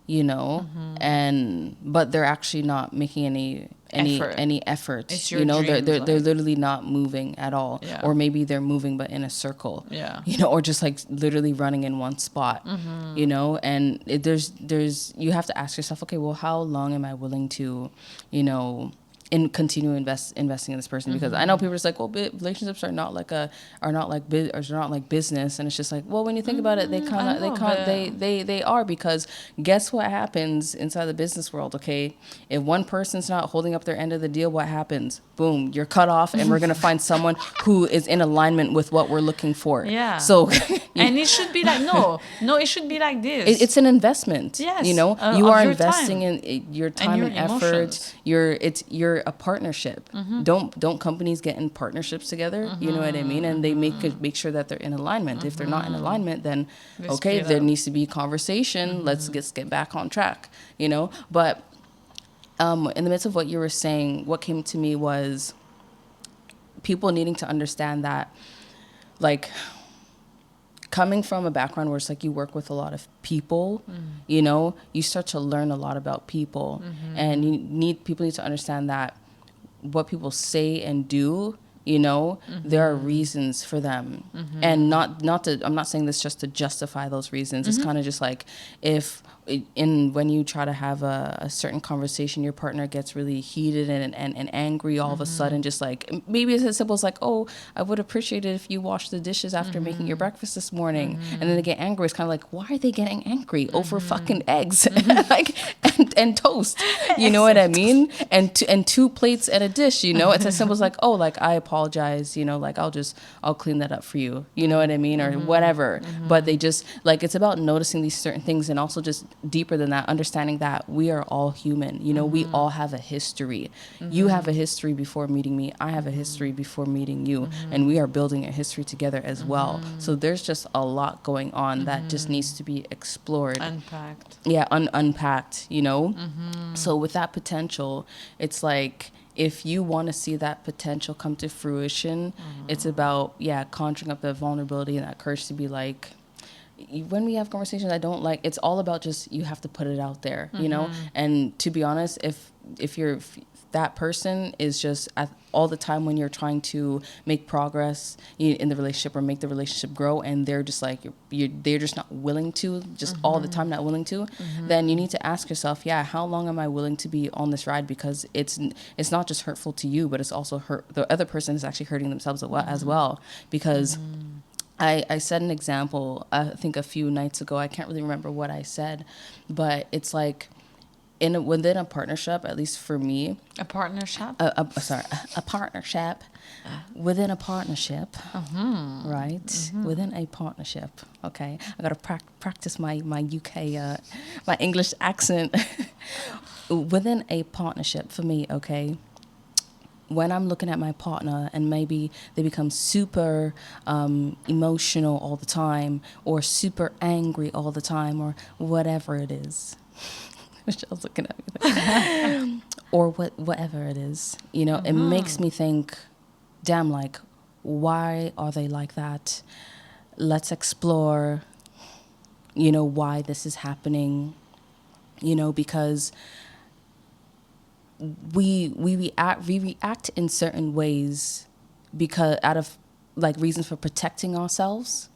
you know, but they're actually not making any effort. It's your you know, dreams, they're literally not moving at all, or maybe they're moving but in a circle, you know, or just like literally running in one spot, you know. And there's you have to ask yourself, okay, well, how long am I willing to, you know, and continue investing in this person? Because I know people are just like, well, relationships are not like business, and it's just like, well, when you think about it, they are, because guess what happens inside the business world? Okay, if one person's not holding up their end of the deal, what happens? Boom, you're cut off, and we're gonna find someone who is in alignment with what we're looking for. Yeah. So, and it should be like no, it should be like this. It's an investment. Yes. You know, you are investing time. in your time and effort. Emotions. You're a partnership. Don't companies get in partnerships together? You know what I mean? And they make sure that they're in alignment. If they're not in alignment, then okay, there needs to be conversation. Let's get back on track. You know, but in the midst of what you were saying, what came to me was people needing to understand that, like, coming from a background where it's like you work with a lot of people, you know, you start to learn a lot about people, and people need to understand that what people say and do, you know, there are reasons for them, and I'm not saying this just to justify those reasons. It's kind of just like when you try to have a certain conversation, your partner gets really heated and angry all of a sudden, just like, maybe it's as simple as like, oh, I would appreciate it if you washed the dishes after making your breakfast this morning. And then they get angry. It's kind of like, why are they getting angry over fucking eggs like and toast? You know what I mean? And two plates and a dish, you know? It's as simple as like, oh, like, I apologize, you know, like, I'll clean that up for you. You know what I mean? Or whatever. But they just, like, it's about noticing these certain things, and also just deeper than that, understanding that we are all human. You know, we all have a history. You have a history before meeting me. I have a history before meeting you. And we are building a history together as well. So there's just a lot going on that just needs to be explored. Unpacked. Yeah, unpacked, you know? So with that potential, it's like, if you want to see that potential come to fruition, it's about, conjuring up that vulnerability and that courage to be like, when we have conversations I don't like, it's all about just, you have to put it out there, you know? And to be honest, if that person is just all the time when you're trying to make progress in the relationship or make the relationship grow, and they're just like, they're just not willing to, just all the time not willing to, then you need to ask yourself, how long am I willing to be on this ride? Because it's not just hurtful to you, but it's also the other person is actually hurting themselves as well. Because I said an example, I think a few nights ago, I can't really remember what I said, but it's like, within a partnership, at least for me, a partnership, a partnership, within a partnership, right? Within a partnership. Okay, I gotta practice my UK my English accent. Within a partnership, for me, okay, when I'm looking at my partner and maybe they become super emotional all the time, or super angry all the time, or whatever it is. Michelle's looking at me. Or whatever it is, you know, it makes me think, damn, like, why are they like that? Let's explore, you know, why this is happening, you know, because we react in certain ways because out of like reasons for protecting ourselves,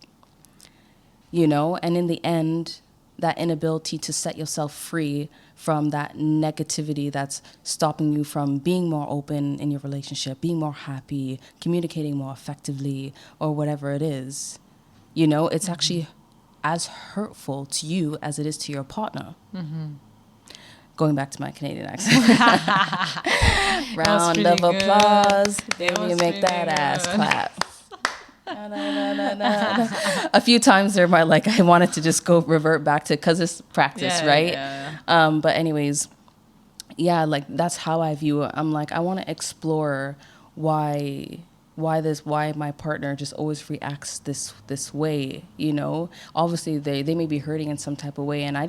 you know, and in the end, that inability to set yourself free from that negativity that's stopping you from being more open in your relationship, being more happy, communicating more effectively, or whatever it is, you know, it's actually as hurtful to you as it is to your partner. Going back to my Canadian accent. Round of applause. Baby, make that ass clap. A few times there, I wanted to just go revert back to, because it's practice, right? But anyways, yeah, like that's how I view it. I'm like, I want to explore why my partner just always reacts this way, you know. Obviously they may be hurting in some type of way, and I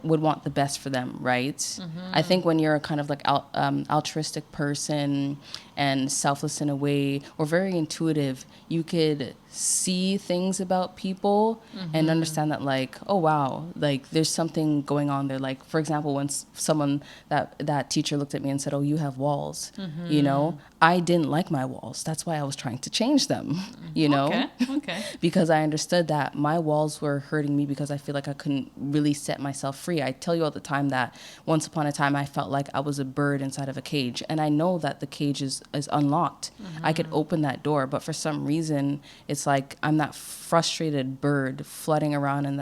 would want the best for them, right? I think when you're a kind of like altruistic person and selfless in a way, or very intuitive, you could see things about people and understand that, like, oh wow, like there's something going on there. Like, for example, when someone, that teacher looked at me and said, oh, you have walls, you know, I didn't like my walls. That's why I was trying to change them, you know. Okay. Because I understood that my walls were hurting me because I feel like I couldn't really set myself free. I tell you all the time that once upon a time I felt like I was a bird inside of a cage, and I know that the cage is unlocked. I could open that door, but for some reason it's like I'm that frustrated bird floating around in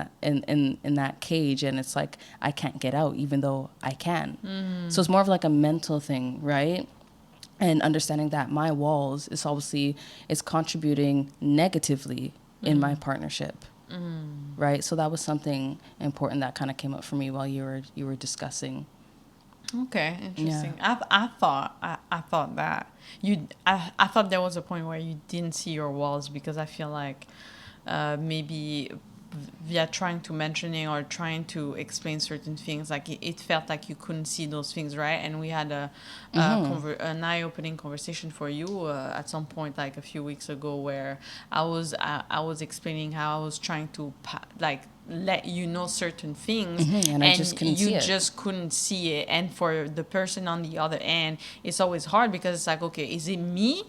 that cage, and it's like I can't get out even though I can. So it's more of like a mental thing, right? And understanding that my walls is contributing negatively in my partnership. Right? So that was something important that kind of came up for me while you were discussing. Okay, interesting. Yeah. I thought that I thought there was a point where you didn't see your walls, because I feel like maybe via trying to mentioning or trying to explain certain things, like it felt like you couldn't see those things, right? And we had an eye-opening conversation for you at some point, like a few weeks ago, where I was explaining how I was trying to let you know certain things, and I just couldn't see it. Just couldn't see it. And for the person on the other end, it's always hard, because it's like, okay, is it me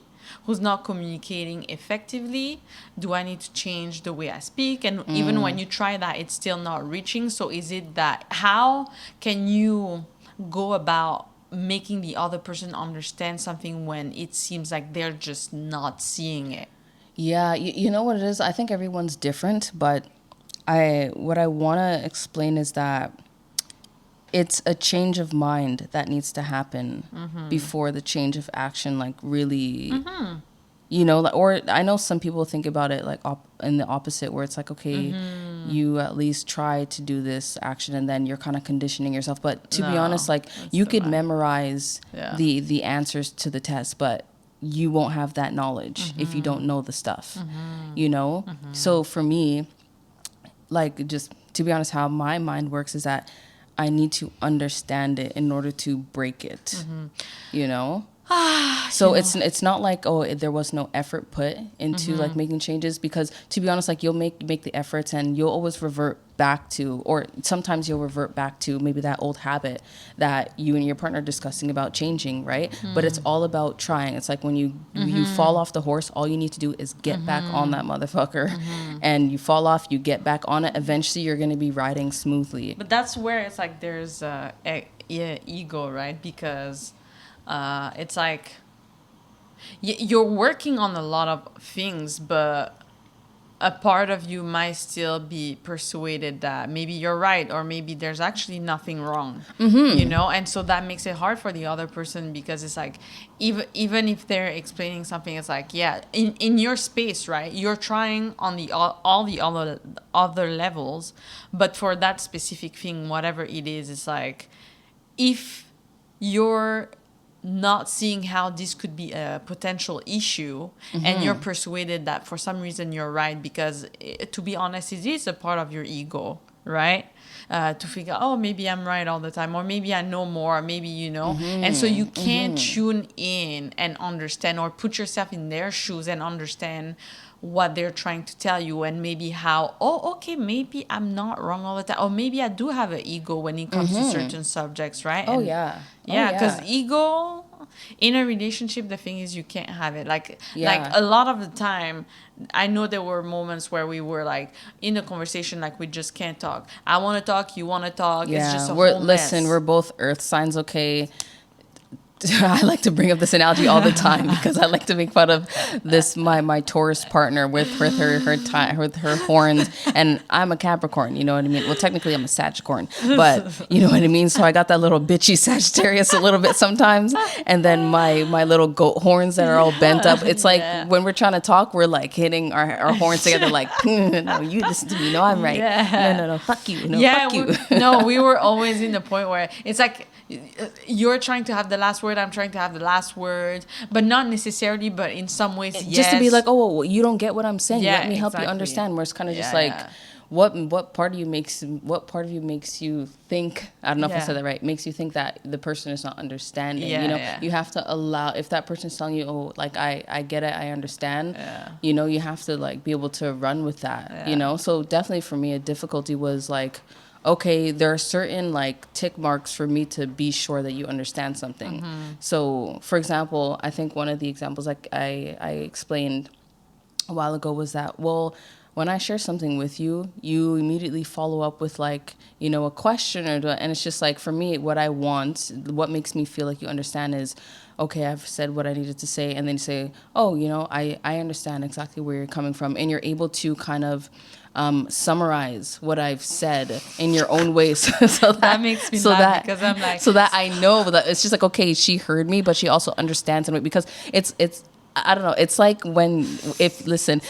who's not communicating effectively? Do I need to change the way I speak? And even when you try that, it's still not reaching. So is it that, how can you go about making the other person understand something when it seems like they're just not seeing it? Yeah, you know what it is? I think everyone's different, but what I want to explain is that it's a change of mind that needs to happen before the change of action, like really, you know, or I know some people think about it like in the opposite, where it's like, okay, you at least try to do this action and then you're kind of conditioning yourself. But to be honest, like you could memorize the answers to the test, but you won't have that knowledge if you don't know the stuff, you know? So for me, like, just to be honest, how my mind works is that I need to understand it in order to break it, you know? So it's not like, oh, there was no effort put into like making changes, because to be honest, like you'll make the efforts and you'll always revert back to, or sometimes you'll revert back to maybe that old habit that you and your partner are discussing about changing, right? But it's all about trying. It's like when you fall off the horse, all you need to do is get back on that motherfucker, and you fall off, you get back on it. Eventually you're going to be riding smoothly. But that's where it's like there's ego, right? Because it's like you're working on a lot of things, but a part of you might still be persuaded that maybe you're right, or maybe there's actually nothing wrong, you know? And so that makes it hard for the other person, because it's like, even if they're explaining something, it's like, yeah, in your space, right? You're trying on all the other levels, but for that specific thing, whatever it is, it's like, if you're not seeing how this could be a potential issue, and you're persuaded that for some reason you're right, because to be honest, it is a part of your ego, right? To figure, oh, maybe I'm right all the time, or maybe I know more, maybe, you know. And so you can't tune in and understand, or put yourself in their shoes and understand what they're trying to tell you, and maybe how, oh, okay, maybe I'm not wrong all the time, or maybe I do have an ego when it comes to certain subjects, right? Oh, and, yeah. Yeah, because ego in a relationship, the thing is you can't have it. Like a lot of the time, I know there were moments where we were like in a conversation, like we just can't talk. I want to talk, you want to talk. Yeah. It's just a whole mess. Listen, we're both earth signs, okay? I like to bring up this analogy all the time because I like to make fun of this my Taurus partner with her horns, and I'm a Capricorn. You know what I mean? Well, technically I'm a Sagicorn, but you know what I mean. So I got that little bitchy Sagittarius a little bit sometimes, and then my little goat horns that are all bent up. It's like when we're trying to talk, we're like hitting our horns together, like no, you listen to me. No, I'm right. No, fuck you. No, fuck you. No, we were always in the point where it's like you're trying to have the last word, I'm trying to have the last word, but not necessarily, but in some ways, yes. Just to be like, oh, well, you don't get what I'm saying. Yeah, Let me help exactly. you understand. Where it's kind of just Yeah, like, yeah. what part of you makes you think, I don't know if I Yeah. said that right, makes you think that the person is not understanding. Yeah, you know, yeah. you have to allow, if that person's telling you, oh, like I get it, I understand. Yeah. You know, you have to like be able to run with that. Yeah. You know, so definitely for me, a difficulty was like, okay, there are certain like tick marks for me to be sure that you understand something. So, for example, I think one of the examples like I explained a while ago was that, well, when I share something with you, you immediately follow up with like, you know, a question and it's just like, for me, what I want, what makes me feel like you understand is, okay, I've said what I needed to say, and then you say, oh, you know, I understand exactly where you're coming from, and you're able to kind of summarize what I've said in your own way, so That makes me laugh because I'm like, so that I know that it's just like, okay, she heard me, but she also understands it, because it's I don't know. It's like listen,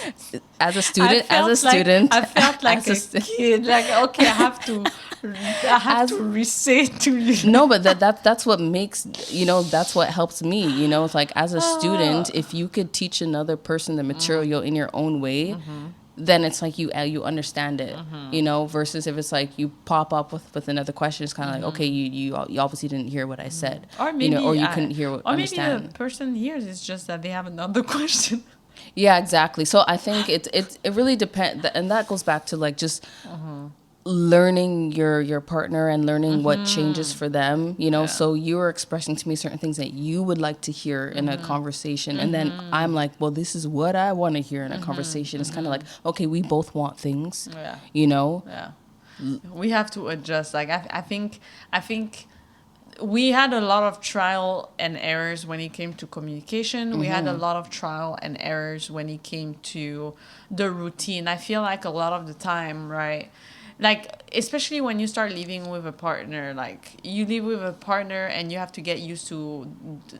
as a student, I felt like a kid. Like, okay, I have to recite to you. No, but that's what makes, you know, that's what helps me. You know, it's like as a student, if you could teach another person the material in your own way, then it's like you understand it. You know, versus if it's like you pop up with another question, it's kind of like, okay, you obviously didn't hear what I said, Or maybe, you know, or you couldn't hear what or maybe understand. the person hears it's just that they have another question. Yeah, exactly. So I think it really depends, and that goes back to like just learning your partner and learning what changes for them, you know. Yeah. So you're expressing to me certain things that you would like to hear in a conversation, and then I'm like, well, this is what I want to hear in a conversation. It's kind of like, okay, we both want things, Yeah. you know. Yeah. We have to adjust. Like I think we had a lot of trial and errors when it came to communication. We had a lot of trial and errors when it came to the routine. I feel like a lot of the time, right? Like, especially when you start living with a partner, like you live with a partner and you have to get used to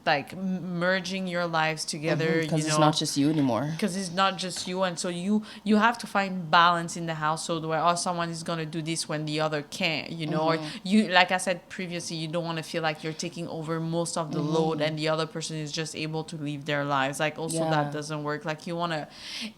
like merging your lives together, Because you know, it's not just you anymore. because it's not just you, and so you have to find balance in the household where, oh, someone is going to do this when the other can't, you know, or you, like I said previously, you don't want to feel like you're taking over most of the load and the other person is just able to live their lives. Like, also Yeah. that doesn't work. Like, you want to,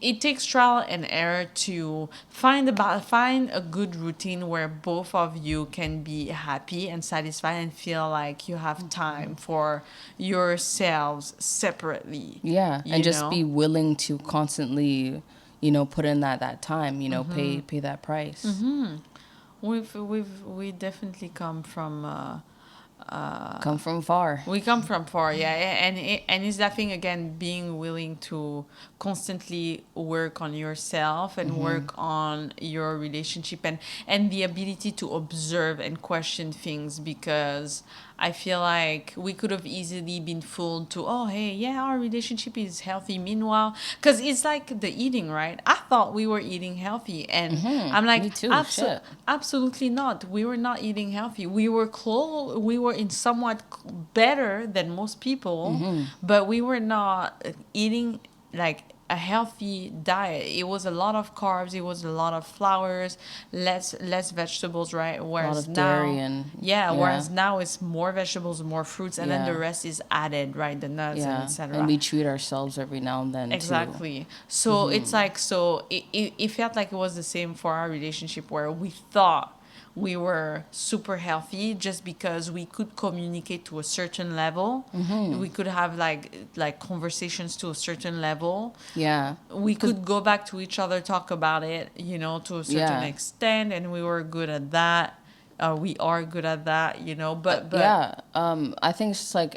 it takes trial and error to find a good routine where both of you can be happy and satisfied and feel like you have time for yourselves separately. Yeah, you and just know? be willing to constantly, you know, put in that time, you know, pay that price. We definitely come from Come from far. we come from far, yeah, and it's that thing again, being willing to constantly work on yourself and work on your relationship, and the ability to observe and question things, because I feel like we could have easily been fooled to, oh, hey, yeah, our relationship is healthy. Meanwhile, because it's like the eating, right? I thought we were eating healthy, and I'm like, Me too, shit. absolutely not. We were not eating healthy. We were close. We were in somewhat better than most people, but we were not eating like a healthy diet. It was a lot of carbs. It was a lot of flours, less vegetables, right? Whereas of now, dairy and- yeah, yeah. whereas now it's more vegetables, more fruits, and then Yeah. the rest is added, right? The nuts and Yeah, etc. and we treat ourselves every now and then too. Exactly. So it's like, so it felt like it was the same for our relationship, where we thought we were super healthy just because we could communicate to a certain level. We could have like conversations to a certain level. Yeah. We could go back to each other, talk about it, you know, to a certain Yeah. extent, and we were good at that. We are good at that, you know, but Yeah. I think it's just like,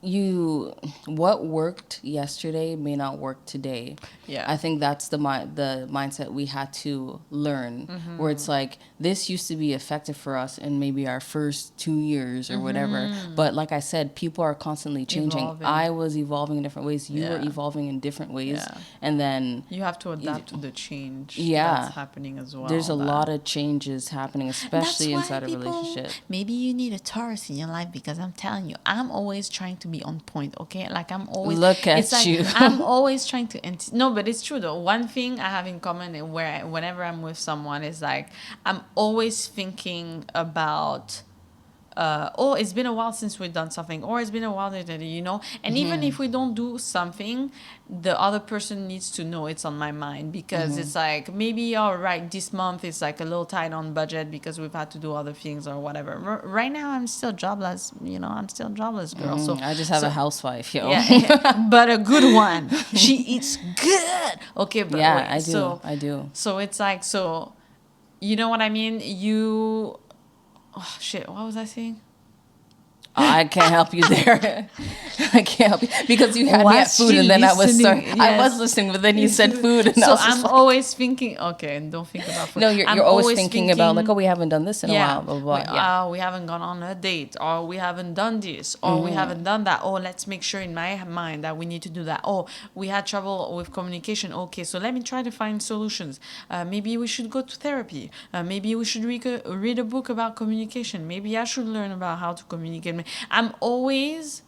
what worked yesterday may not work today. Yeah. I think that's the mindset we had to learn, where it's like, this used to be effective for us in maybe our first 2 years or whatever. But like I said, people are constantly changing. Evolving. I was evolving in different ways. You were Yeah. evolving in different ways. Yeah. And then You have to adapt to the change Yeah. that's happening as well. there's a that- lot of changes happening, especially That's why inside a people- relationship. Maybe you need a Taurus in your life, because I'm telling you, I'm always trying to be on point, okay? Like I'm always Look at it's like you. I'm always trying to no, but it's true though. One thing I have in common whenever I'm with someone is like I'm always thinking about oh, it's been a while since we've done something, or it's been a while, and even if we don't do something, the other person needs to know it's on my mind, because it's like, maybe, all right, this month is like a little tight on budget because we've had to do other things or whatever. Right now I'm still jobless, I'm still jobless, girl. So I just have a housewife, yo. yeah, but a good one. She eats good. Okay, but Yeah, wait, I do. So it's like, so you know what I mean? Oh shit, what was I saying? I can't help you there. I can't help you because you had me at Was food, she and then I was listening? sorry. I was Yes. listening, but then you said food, and I So was just I'm like, always thinking, okay, don't think about food. no, you're I'm always thinking about like, oh, we haven't done this in a while, blah blah blah. Yeah. We haven't gone on a date, or we haven't done this, or we haven't done that. Oh, let's make sure in my mind that we need to do that. Oh, we had trouble with communication. Okay, so let me try to find solutions. Maybe we should go to therapy. Maybe we should read a book about communication. Maybe I should learn about how to communicate. I'm always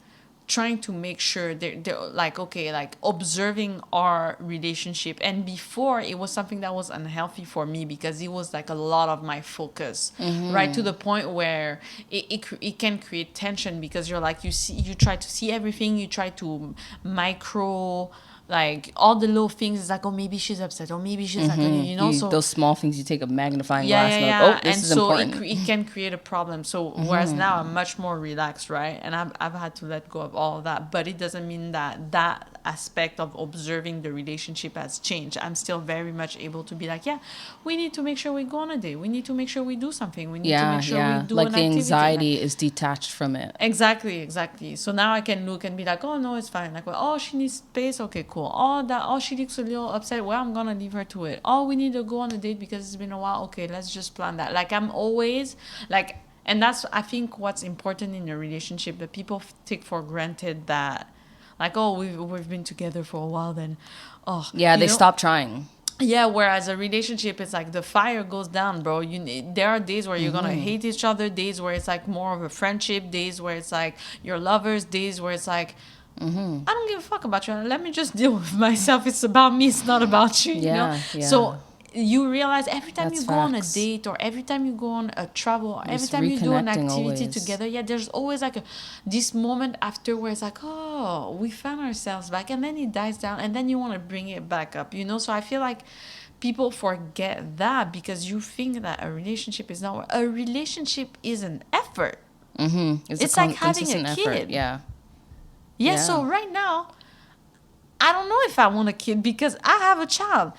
trying to make sure they're like, okay, like observing our relationship. And before, it was something that was unhealthy for me, because it was like a lot of my focus, right, to the point where it can create tension, because you're like, you try to see everything, you try to micro, like all the little things. Is like, oh, maybe she's upset, or maybe she's like, so those small things, you take a magnifying glass and like, oh, this and is so important. it can create a problem. So whereas now I'm much more relaxed, right, and I've had to let go of all of that, but it doesn't mean that aspect of observing the relationship has changed. I'm still very much able to be like, yeah, we need to make sure we go on a date, we need to make sure we do something, we need to make sure we do like an the activity. anxiety is detached from it. Exactly. So now I can look and be like, oh no, it's fine. Like, well, oh, she needs space. Okay, cool. Oh, she looks a little upset. Well, I'm gonna leave her to it. Oh, we need to go on a date because it's been a while. Okay, let's just plan that. Like, I'm always like, and that's, I think, what's important in a relationship, that people take for granted that, like, oh, we've been together for a while, then, oh, Yeah, they stop trying. Yeah, whereas a relationship, it's like the fire goes down, bro. There are days where you're gonna hate each other, days where it's like more of a friendship, days where it's like you're lovers, days where it's like, I don't give a fuck about you. Let me just deal with myself. It's about me. It's not about you. Yeah. So you realize every time That's you go on a facts. date, or every time you go on a travel, or every It's time you do an reconnecting activity always. together, there's always like this moment after where it's like, oh, we found ourselves back, and then it dies down, and then you want to bring it back up, So I feel like people forget that, because you think that a relationship is not. A relationship is an effort. It's like having a consistent kid. Yeah. Yeah, so right now, I don't know if I want a kid, because I have a child.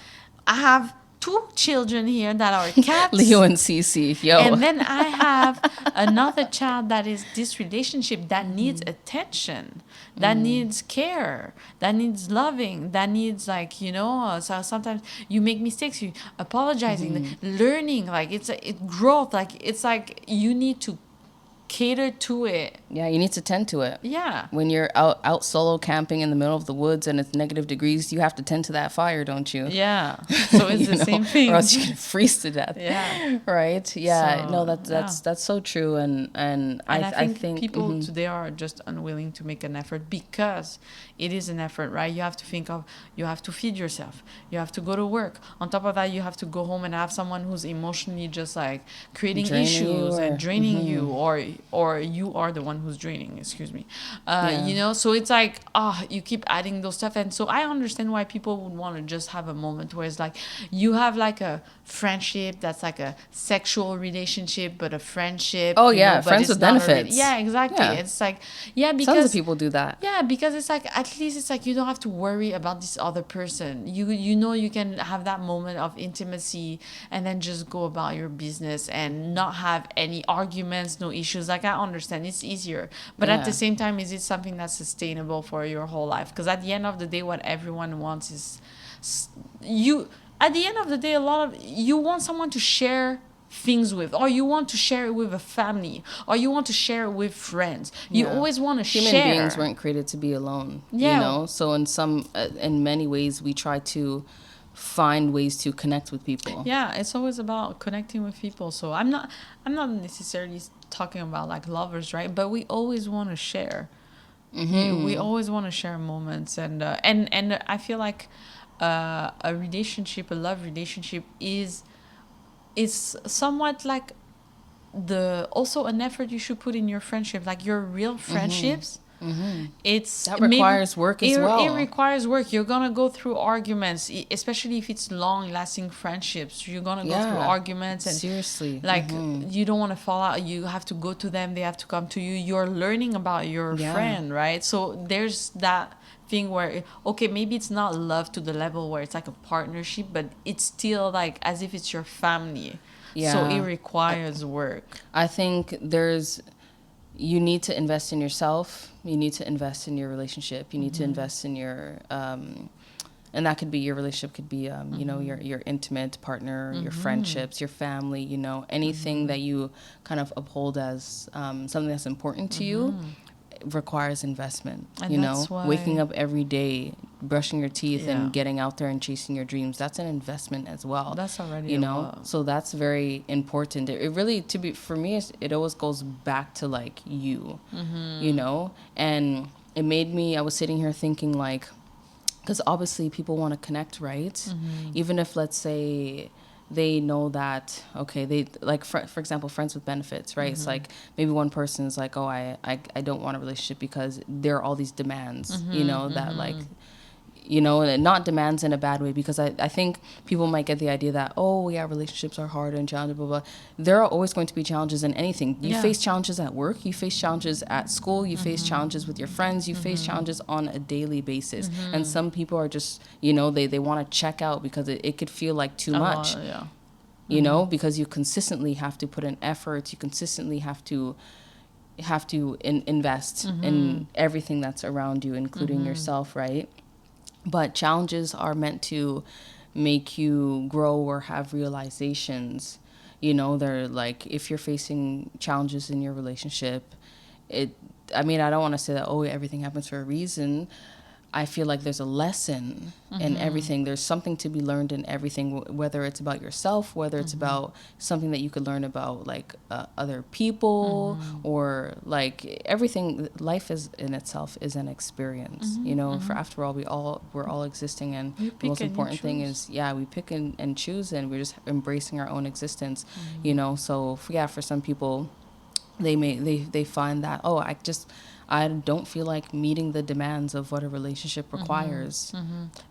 I have 2 children here that are cats. Leo and Cece, yo. And then I have another child that is this relationship that needs attention, that needs care, that needs loving, that needs like, so sometimes you make mistakes, you apologizing, learning, like it's growth, like it's like you need to cater to it. Yeah, you need to tend to it. Yeah. When you're out solo camping in the middle of the woods and it's negative degrees, you have to tend to that fire, don't you? Yeah. So it's the same thing. Or else you're gonna freeze to death. Yeah. Right. Yeah. So, No, that's so true. And I think people today are just unwilling to make an effort, because it is an effort, right? You have to think of, you have to feed yourself, you have to go to work. On top of that, you have to go home and have someone who's emotionally just like creating Draining issues you and draining you, or you are the one who's draining. Excuse me. So it's like, you keep adding those stuff, and so I understand why people would want to just have a moment where it's like you have like a friendship that's like a sexual relationship, but a friendship. Oh yeah, but friends it's with not a benefits. yeah, exactly. Yeah. It's like Tons because of people do that. yeah, because it's like, at least it's like you don't have to worry about this other person. You can have that moment of intimacy and then just go about your business and not have any arguments, no issues. because like I understand it's easier, but at the same time, is it something that's sustainable for your whole life? Because at the end of the day, what everyone wants is you. At the end of the day, a lot of you want someone to share things with, or you want to share it with a family, or you want to share it with friends. You always want to share. Human beings weren't created to be alone. You know, so in many ways we try to find ways to connect with people. Yeah, it's always about connecting with people. So I'm not necessarily talking about like lovers, right? But we always want to share. We always want to share moments, and I feel like a relationship, a love relationship is somewhat like also an effort you should put in your friendship, like your real friendships. That requires work as well. It requires work. You're gonna go through arguments, especially if it's long-lasting friendships. You're gonna go through arguments, and seriously, like you don't want to fall out. You have to go to them. They have to come to you. You're learning about your friend, right? So there's that thing where okay, maybe it's not love to the level where it's like a partnership, but it's still like as if it's your family. So it requires work. I think you need to invest in yourself. You need to invest in your relationship. You need to invest in your, and that could be your relationship, could be, you know, your intimate partner, your friendships, your family, you know, anything that you kind of uphold as something that's important to you requires investment. And you know, waking up every day, brushing your teeth and getting out there and chasing your dreams, that's an investment as well. That's already you know, so that's very important. It really, for me, it always goes back to like you know, and it made me, I was sitting here thinking like, because obviously people want to connect, right? Even if, let's say, they know that, okay, they like, for example, friends with benefits, right? It's like maybe one person is like, oh, I don't want a relationship because there are all these demands, you know, that like, you know, and not demands in a bad way, because I think people might get the idea that, oh yeah, relationships are hard and challenging, blah, blah. There are always going to be challenges in anything. You face challenges at work, you face challenges at school, you face challenges with your friends, you face challenges on a daily basis. And some people are just, you know, they want to check out because it could feel like too much. You know, because you consistently have to put in effort, you consistently have to invest in everything that's around you, including yourself, right? But challenges are meant to make you grow or have realizations. You know, they're like, if you're facing challenges in your relationship, I mean, I don't want to say that, oh, everything happens for a reason. I feel like there's a lesson in everything. There's something to be learned in everything, whether it's about yourself, whether it's about something that you could learn about like other people, or like everything. Life is in itself is an experience, you know. For after all, we're all existing, and the most important thing is we pick and choose, and we're just embracing our own existence, you know. So for some people, they find that, oh, I don't feel like meeting the demands of what a relationship requires.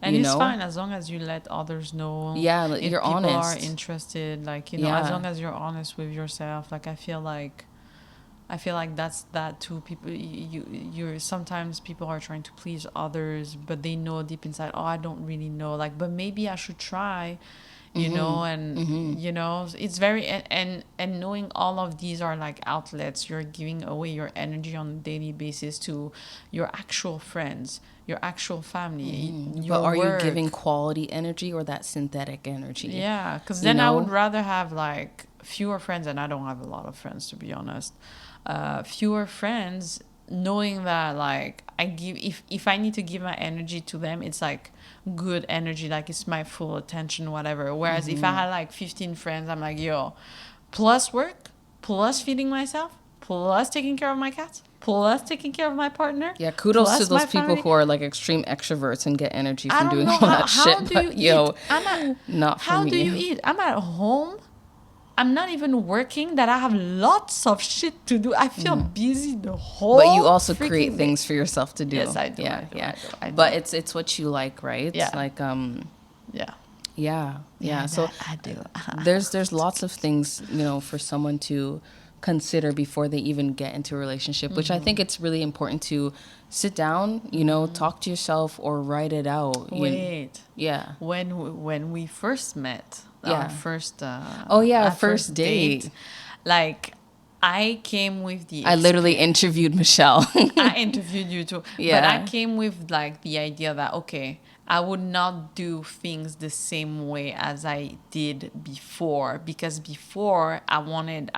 And it's fine as long as you let others know. Yeah, if you're people honest. Are interested, like, you know, as long as you're honest with yourself. Like, I feel like that's that too. People, you're sometimes people are trying to please others, but they know deep inside, oh, I don't really know. Like, but maybe I should try. You know, and you know, it's very and knowing all of these are like outlets. You're giving away your energy on a daily basis to your actual friends, your actual family. Your but are work. you giving quality energy or that synthetic energy? Yeah, because then I would rather have like fewer friends, and I don't have a lot of friends, to be honest. Fewer friends, knowing that like I give, if I need to give my energy to them, it's like good energy, like it's my full attention, whatever. Whereas if I had like 15 friends, I'm like, yo, plus work, plus feeding myself, plus taking care of my cats, plus taking care of my partner. Yeah, kudos to those people who are like extreme extroverts and get energy from doing all that shit. How do you eat? Not for me. How do you eat? I'm at home. I'm not even working, that I have lots of shit to do. I feel busy the whole But you also create things for yourself to do. Yes, I do. Yeah, I do. But it's what you like, right? Yeah. Like Yeah. So I do. there's lots of things, you know, for someone to consider before they even get into a relationship, which I think it's really important to sit down, you know, talk to yourself or write it out. Wait. Yeah. When we first met, our first first date. Like, I came with the I literally interviewed Michelle. I interviewed you too. Yeah. But I came with like the idea that, okay, I would not do things the same way as I did before, because before I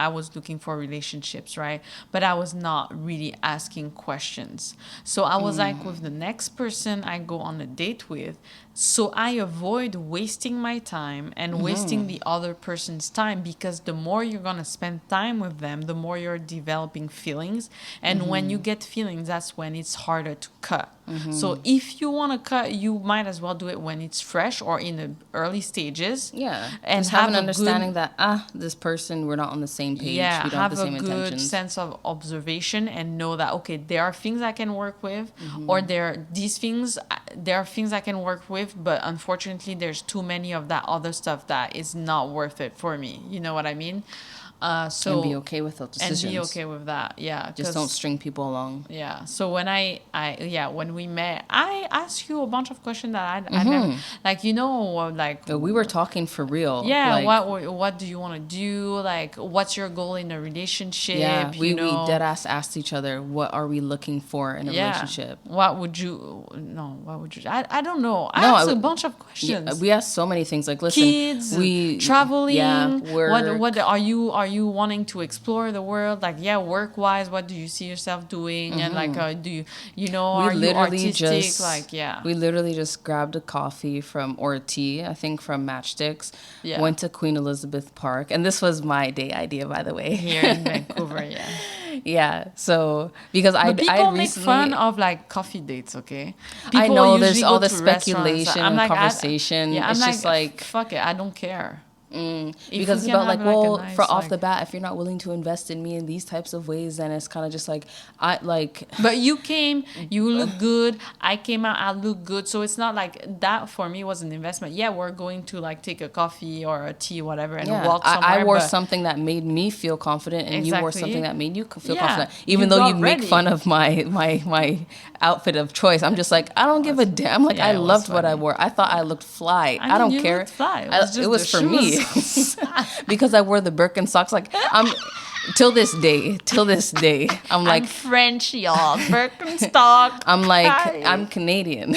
was looking for relationships, right? But I was not really asking questions. So I was like, with the next person I go on a date with, so I avoid wasting my time and wasting the other person's time, because the more you're going to spend time with them, the more you're developing feelings. And when you get feelings, that's when it's harder to cut. So if you want to cut, you might as well do it when it's fresh or in the early stages. Yeah. And just have an a understanding good, that, this person, we're not on the same page. yeah, We don't have the a same good intentions. sense of observation and know that, okay, there are things I can work with, or there are things I can work with, but unfortunately there's too many of that other stuff that is not worth it for me. You know what I mean? So and be okay with those decisions. And be okay with that, yeah. Just don't string people along. Yeah. So when when we met, I asked you a bunch of questions that I never, like, like. But we were talking for real. Yeah. Like, what do you want to do? Like, what's your goal in a relationship? yeah, we know? dead ass asked each other, what are we looking for in a relationship? What would you? I don't know. I asked a bunch of questions. Yeah, we asked so many things. Like, listen, kids, traveling. Yeah, what are you wanting to explore the world? Like, yeah, work wise, what do you see yourself doing? And like, do are you artistic? Like, yeah. We literally just grabbed a coffee or a tea, I think, from Matchsticks. Yeah. Went to Queen Elizabeth Park, and this was my day idea, by the way. Here in Vancouver, yeah. Yeah, so because people make fun of like coffee dates, okay? People I know there's usually all go the to restaurants. speculation I'm and like, conversation. It's I'm just like fuck it, I don't care. Because it's about like, well, for off the bat, if you're not willing to invest in me in these types of ways, then it's kind of just like, But you came, you look good. I came out, I look good. So it's not like that for me was an investment. Yeah, we're going to like take a coffee or a tea, whatever, and walk somewhere. I wore something that made me feel confident, and you wore something that made you feel confident. Even though you make fun of my outfit of choice, I'm just like, I don't give a damn. Like, I loved what I wore. I thought I looked fly. I don't care. It was for me. Because I wore the Birkenstocks. Like, I'm till this day I'm like, I'm French, y'all. Birkenstock. I'm like, I'm Canadian.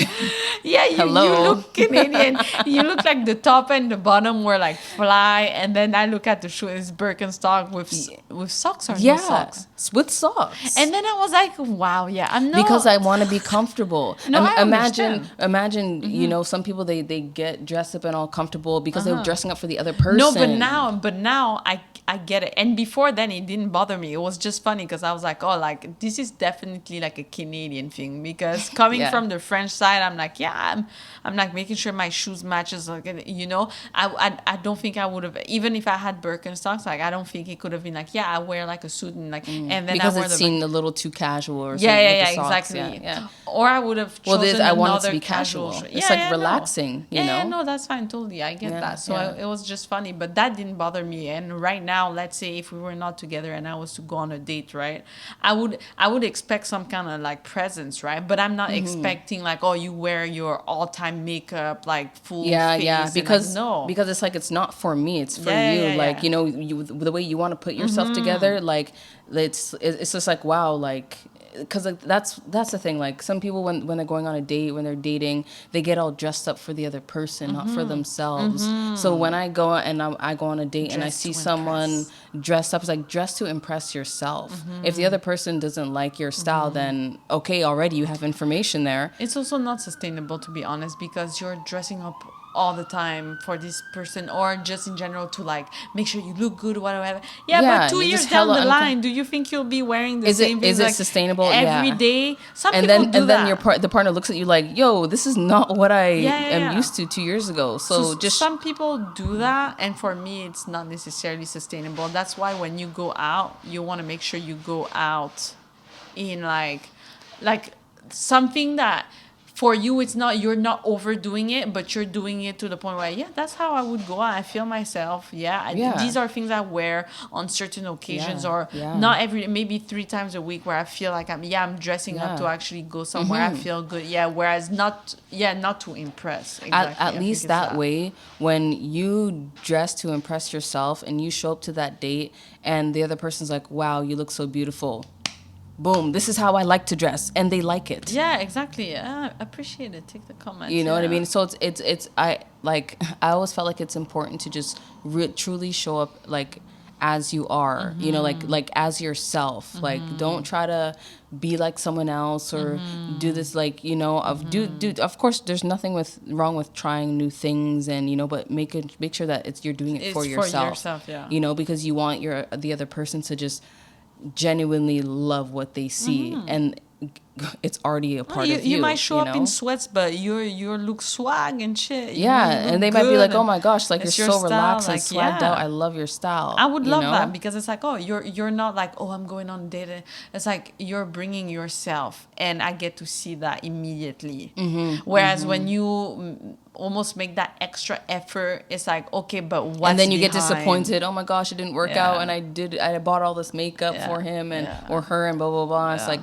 Yeah, you look Canadian. You look like the top and the bottom were like fly, and then I look at the shoe, it's Birkenstock with socks or no socks? With socks. And then I was like, wow, yeah, I'm not, because I want to be comfortable. No, I imagine mm-hmm. Some people they get dressed up and all comfortable because they're dressing up for the other person. No, but now I get it. And before then it didn't bother me. It was just funny because I was like, oh, like this is definitely like a Canadian thing, because coming from the French side, I'm like, yeah, I'm like making sure my shoes matches, like, I don't think I would have, even if I had Birkenstocks, like I don't think it could have been like, yeah, I wear like a suit and like and then because I wear it seemed a little too casual or something. Yeah, socks. exactly. Yeah. Or I would have chosen I want it to another be casual. casual. It's like relaxing, you know? Yeah, no, that's fine, totally. I get that. So it was just funny, but that didn't bother me. And right now, let's say if we were not together and I was to go on a date, right? I would expect some kind of like presence, right? But I'm not expecting like, oh, you wear your all-time makeup, like full face. Because it's like, it's not for me, it's for you. Like, you know, the way you want to put yourself together, like it's just like, wow, like, because like, that's the thing. Like, some people when they're going on a date, when they're dating, they get all dressed up for the other person, not for themselves. So when I go and I go on a date and I see someone dressed up, it's like, dress to impress yourself. If the other person doesn't like your style, then okay, already you have information there. It's also not sustainable, to be honest, because you're dressing up all the time for this person, or just in general to like make sure you look good, whatever. But 2 years down the line, do you think you'll be wearing the same things? Is it sustainable every day? Some and people then do and that. then the partner looks at you like, yo, this is not what I am used to 2 years ago. So just some people do that, and for me it's not necessarily sustainable. That's why when you go out, you want to make sure you go out in like something that for you it's not, you're not overdoing it, but you're doing it to the point where, yeah, that's how I would go out. I feel myself. Yeah. These are things I wear on certain occasions, Yeah, or yeah. not every, maybe 3 times a week, where I feel like I'm dressing up Yeah. to actually go somewhere. I feel good. Yeah, whereas not to impress. Exactly. I At think least it's that way, when you dress to impress yourself and you show up to that date and the other person's like, wow, you look so beautiful, boom, this is how I like to dress, and they like it. Yeah, exactly. I appreciate it. Take the comment. You know what I yeah. mean? So it's I like, I always felt like it's important to just truly show up like as you are, you know, like as yourself. Like, don't try to be like someone else or do this, like, you know, do of course there's nothing wrong with trying new things, and, you know, but make sure that you're doing it It's for yourself. yeah. You know, because you want the other person to just genuinely love what they see, and it's already a part of you. You might show up know? in sweats, but your look swag and shit. Yeah, you look and they might be like, good, "Oh my gosh, like, you're it's so your style, relaxed and like, swagged yeah. out. I love your style." I would you love know? that, because it's like, oh, you're not like, oh, I'm going on a date. It's like you're bringing yourself, and I get to see that immediately. Whereas when you almost make that extra effort, it's like, okay, but what's And then you get behind? disappointed. Oh my gosh, it didn't work Yeah. out, and I bought all this makeup Yeah, for him and yeah. or her, and blah blah blah. It's Yeah. like,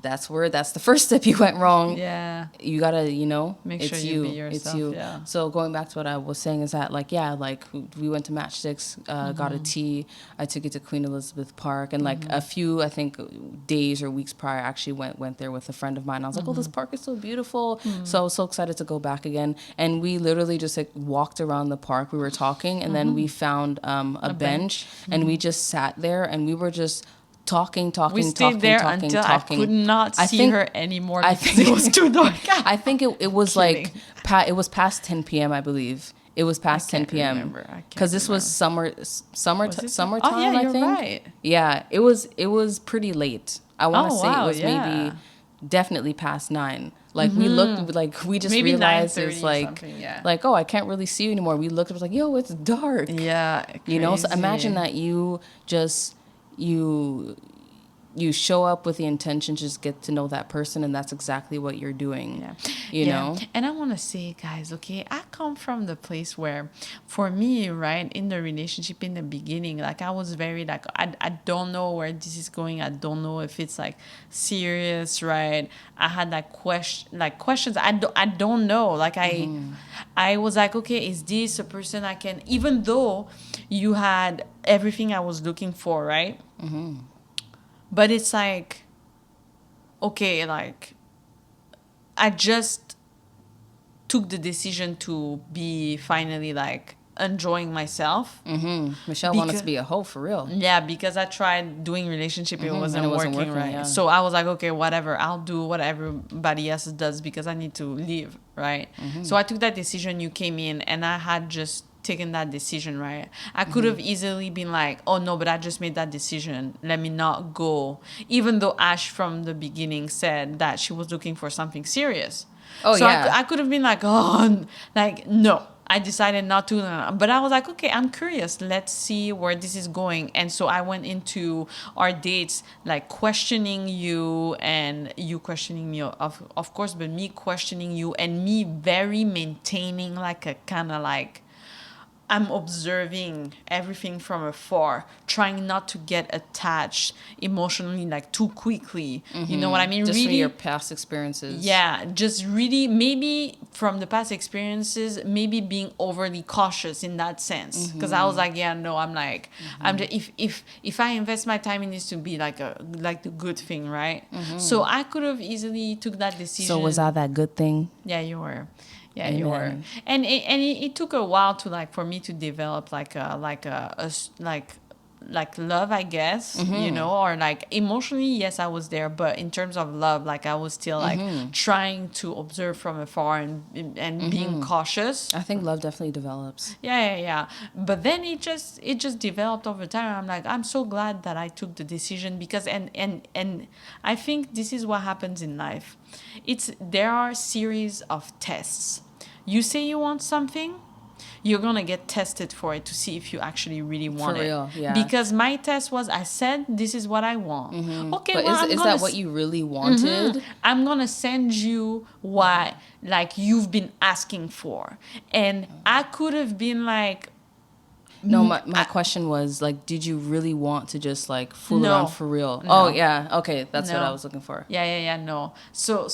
that's the first step you went wrong. Yeah. You gotta, you know, Make it's sure you be yourself, it's you. yeah. So going back to what I was saying is that, like, yeah, like, we went to Matchsticks, got a tea. I took it to Queen Elizabeth Park, and like a few, I think, days or weeks prior, I actually went there with a friend of mine. I was like, oh, this park is so beautiful. So I was so excited to go back again. And we literally just like walked around the park. We were talking, and then we found a bench, and we just sat there, and we were just talking. We stayed there until I could not see her anymore because it was too dark. I think it was Kidding. like, it was past 10 p.m. I believe. It was past 10 p.m. remember. I can't because this was remember. summertime. Oh, yeah, I you're think. right. Yeah, it was pretty late. I want to Oh, say wow, it was yeah. maybe definitely past 9. Like, we looked, like, we just Maybe realized 9:30 it's or like, something, yeah. like, oh, I can't really see you anymore. We looked, it was like, yo, it's dark. Yeah. You know, so crazy. imagine that you just you show up with the intention to just get to know that person, and that's exactly what you're doing. Yeah. You know? And I want to say, guys, okay, I come from the place where, for me, right, in the relationship in the beginning, like, I was very like, I don't know where this is going. I don't know if it's like serious, right? I had like questions. I don't know. Like, I was like, okay, is this a person I can, even though you had everything I was looking for, right? But it's like, okay, like, I just took the decision to be finally like enjoying myself. Michelle wanted to be a hoe for real. Yeah, because I tried doing relationship, it wasn't, and it wasn't working right. yeah. So I was like, okay, whatever, I'll do what everybody else does because I need to live, right? So I took that decision. You came in, and I had just taken that decision, right? I could have easily been like, oh no, but I just made that decision, let me not go, even though Ash from the beginning said that she was looking for something serious. Oh, So yeah. I could have been like, oh, like, no, I decided not to. But I was like, okay, I'm curious. Let's see where this is going. And so I went into our dates, like, questioning you and you questioning me, of course, but me questioning you and me very maintaining like a kind of like, I'm observing everything from afar, trying not to get attached emotionally like too quickly. You know what I mean? Just really, from your past experiences. yeah, just really maybe from the past experiences, maybe being overly cautious in that sense. Because I was like, yeah, no, I'm like, I'm just, if I invest my time, it needs to be like the good thing, right? So I could have easily took that decision. So was that good thing? Yeah, you were. Yeah, Amen. you were. And it took a while to like for me to develop like love, I guess, you know, or like emotionally, yes, I was there, but in terms of love, like I was still like trying to observe from afar and being cautious. I think love definitely develops. Yeah. But then it just developed over time. I'm like, I'm so glad that I took the decision because and I think this is what happens in life. There are series of tests. You say you want something, you're gonna get tested for it to see if you actually really want For it. real, yeah. Because my test was, I said this is what I want. Okay, But well, is that what you really wanted? I'm gonna send you what like you've been asking for, and I could have been like, No, my question was like, did you really want to just like fool No. around for real? No. Oh yeah, okay, that's what No. I was looking for. yeah, no. So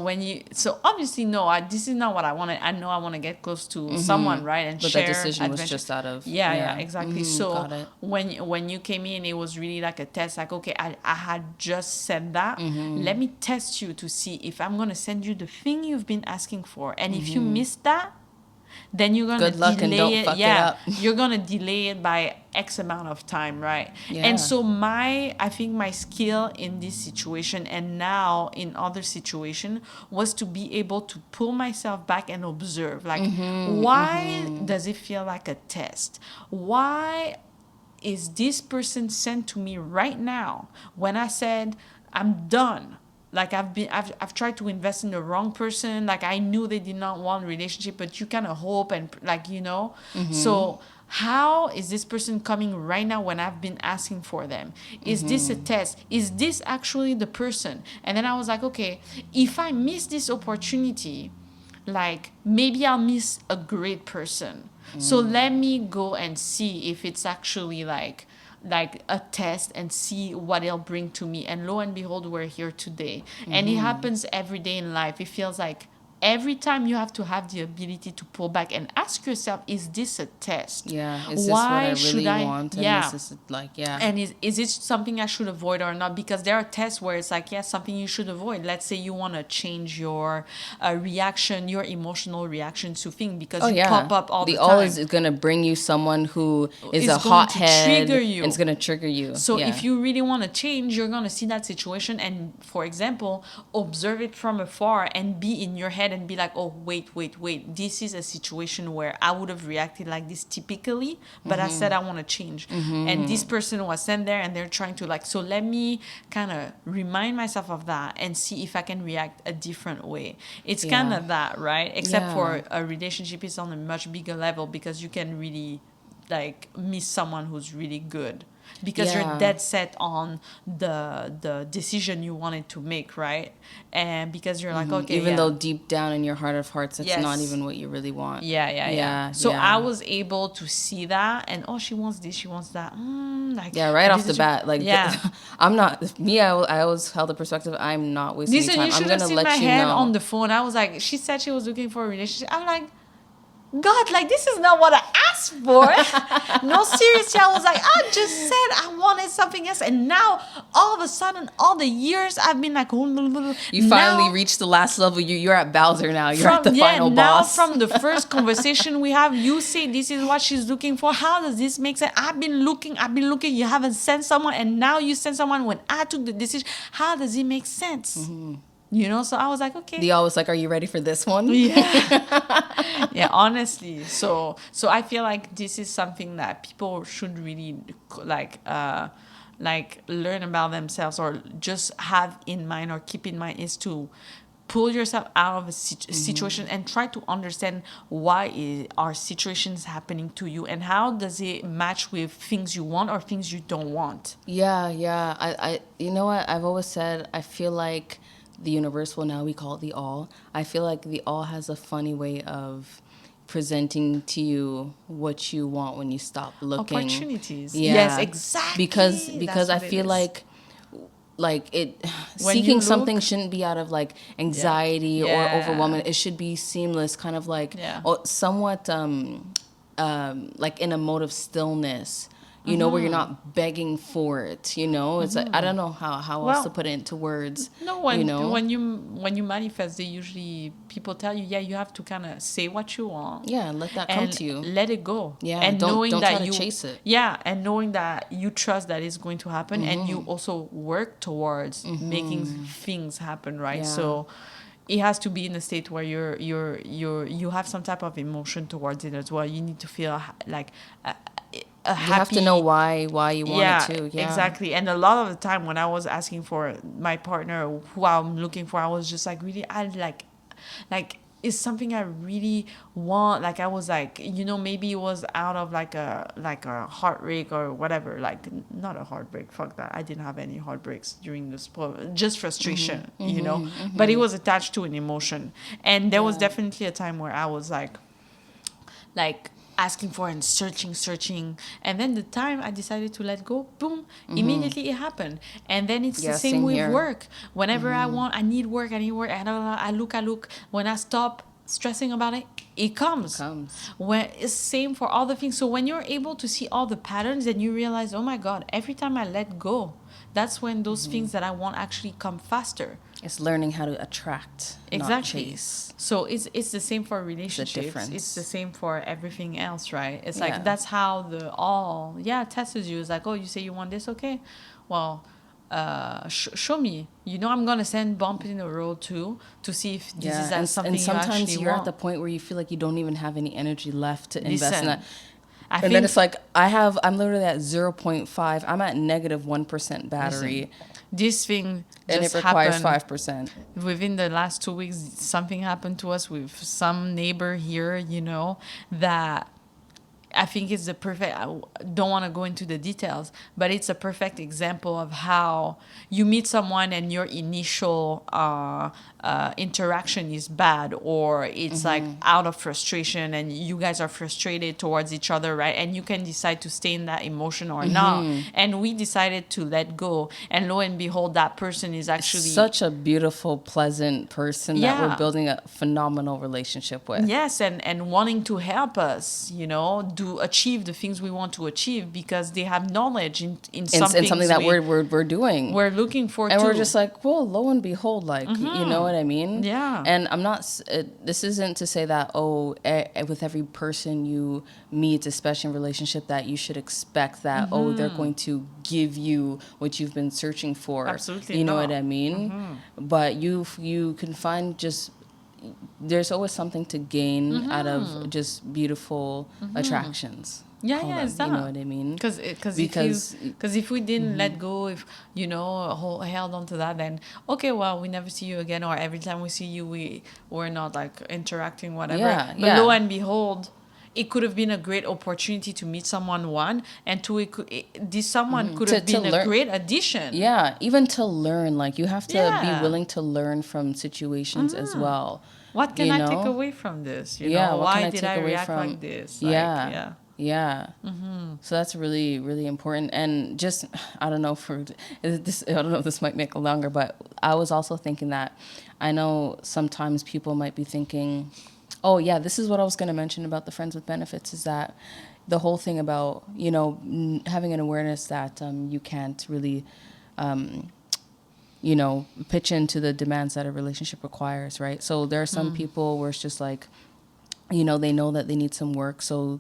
when you, so obviously no, this is not what I wanted. I know I want to get close to someone, right, and But share that decision was adventure. just out of Yeah, exactly. So got it. when you came in, it was really like a test. Like, okay, I had just said that. Let me test you to see if I'm gonna send you the thing you've been asking for, and if you miss that, then you're gonna Good luck and delay don't it. fuck it Yeah, up. you're gonna delay it by X amount of time, right? Yeah. And so I think my skill in this situation and now in other situation was to be able to pull myself back and observe, like, why does it feel like a test? Why is this person sent to me right now when I said I'm done? Like I've tried to invest in the wrong person. Like I knew they did not want a relationship, but you kind of hope and like, So how is this person coming right now when I've been asking for them? Is this a test? Is this actually the person? And then I was like, okay, if I miss this opportunity, like maybe I'll miss a great person. So let me go and see if it's actually like a test and see what it'll bring to me. And lo and behold, we're here today. And it happens every day in life. It feels like every time you have to have the ability to pull back and ask yourself, is this a test? Yeah, is this what I really want? And Yeah. is this like, yeah. And is it something I should avoid or not? Because there are tests where it's like, yeah, something you should avoid. Let's say you want to change your reaction, your emotional reaction to things because you pop up all the time. The all is going to bring you someone who is It's a going to hothead. trigger you. And it's going to trigger you. So if you really want to change, you're going to see that situation and, for example, observe it from afar and be in your head and be like, oh, wait. This is a situation where I would have reacted like this typically, but I said I want to change. And this person was sent there and they're trying to like, so let me kind of remind myself of that and see if I can react a different way. It's kind of that, right? Except for a relationship is on a much bigger level because you can really like miss someone who's really good because you're dead set on the decision you wanted to make, right? And because you're like, okay, even though deep down in your heart of hearts, it's Yes. not even what you really want. Yeah. So I was able to see that, and she wants this, she wants that. Like right off the this bat, like I'm not me. I always held the perspective. I'm not wasting Listen, time. you I'm should have gonna seen let my you hand know. on the phone. I was like, she said she was looking for a relationship. I'm like, God, like this is not what I asked for. No, seriously, I was like, I just said I wanted something else, and now all of a sudden, all the years I've been like, You finally reached the last level. You're at Bowser now. You're at the final boss. Now from the first conversation we have, you say this is what she's looking for. How does this make sense? I've been looking. You haven't sent someone, and now you send someone when I took the decision. How does it make sense? So I was like, okay. They always like, are you ready for this one? Yeah, honestly. So I feel like this is something that people should really like learn about themselves or just have in mind or keep in mind is to pull yourself out of a situation and try to understand why are situations happening to you and how does it match with things you want or things you don't want. Yeah. I you know what? I've always said I feel like the universe, well now we call it the all. I feel like the all has a funny way of presenting to you what you want when you stop looking. Opportunities. Yeah. Yes, exactly. Because I feel like seeking something shouldn't be out of like anxiety or overwhelming. It should be seamless, kind of like or somewhat like in a mode of stillness. Where you're not begging for it, It's like, I don't know how else to put it into words. No, when you manifest, people tell you, you have to kind of say what you want. Yeah, and let that come to you. Let it go. Yeah, and don't try to chase it. Yeah, and knowing that you trust that it's going to happen, and you also work towards making things happen, right? Yeah. So it has to be in a state where you have some type of emotion towards it as well. You need to feel like you have to know why you want it to. Yeah, exactly. And a lot of the time when I was asking for my partner who I'm looking for, I was just like, really, I like is something I really want. Like I was like, maybe it was out of like a heartbreak or whatever. Like not a heartbreak. Fuck that. I didn't have any heartbreaks during the sport. Just frustration, But it was attached to an emotion, and there was definitely a time where I was like asking for and searching, and then the time I decided to let go, boom, immediately it happened. And then it's the same same with here. work. Whenever I need work, and I look. When I stop stressing about it, it comes. When it's same for all the things. So when you're able to see all the patterns, then you realize, oh my God, every time I let go, that's when those things that I want actually come faster. It's learning how to attract, not Exactly. chase. So it's the same for relationships. difference. It's the same for everything else, right? It's Yeah. like that's how tests you. It's like, oh, you say you want this, okay? Well, show me. I'm gonna send bump in the road too to see if this is something and you sometimes actually you're want. at the point where you feel like you don't even have any energy left to invest in Listen, that. I And think then it's like I'm literally at 0.5. I'm at negative 1% battery, this thing and just it requires happened 5%. within the last 2 weeks. Something happened to us with some neighbor here, that I think it's the perfect. I don't want to go into the details, but it's a perfect example of how you meet someone and your initial interaction is bad, or it's like out of frustration, and you guys are frustrated towards each other, right? And you can decide to stay in that emotion or not. And we decided to let go, and lo and behold, that person is actually Such a beautiful, pleasant person that Yeah. we're building a phenomenal relationship with. Yes, and wanting to help us, to achieve the things we want to achieve, because they have knowledge in And something something that we're doing. we're looking for And too. we're just like, well, lo and behold, like, you know what I mean? Yeah. And I'm not, this isn't to say that, with every person you meet, especially in relationship, that you should expect that, they're going to give you what you've been searching for. Absolutely You know not. what I mean? But you can find there's always something to gain out of just beautiful attractions. Yeah, Call yeah, them, it's that. You know what I mean? Because if we didn't let go, if held on to that, then okay, well, we never see you again, or every time we see you, we're not like interacting, whatever. Yeah, But yeah. lo and behold, it could have been a great opportunity to meet someone, one, and two, this someone could To- have to been a learn- great addition. Yeah, even to learn, like, you have to Yeah. be willing to learn from situations as well. What can you I know? take away from this? Yeah, what Why can I did take I away react from? like this? Yeah, yeah. So that's really, really important. And just, I don't know if this might make it longer, but I was also thinking that I know sometimes people might be thinking, oh yeah, this is what I was going to mention about the friends with benefits, is that the whole thing about, having an awareness that you can't really, pitch into the demands that a relationship requires, right? So there are some people where it's just like, they know that they need some work, so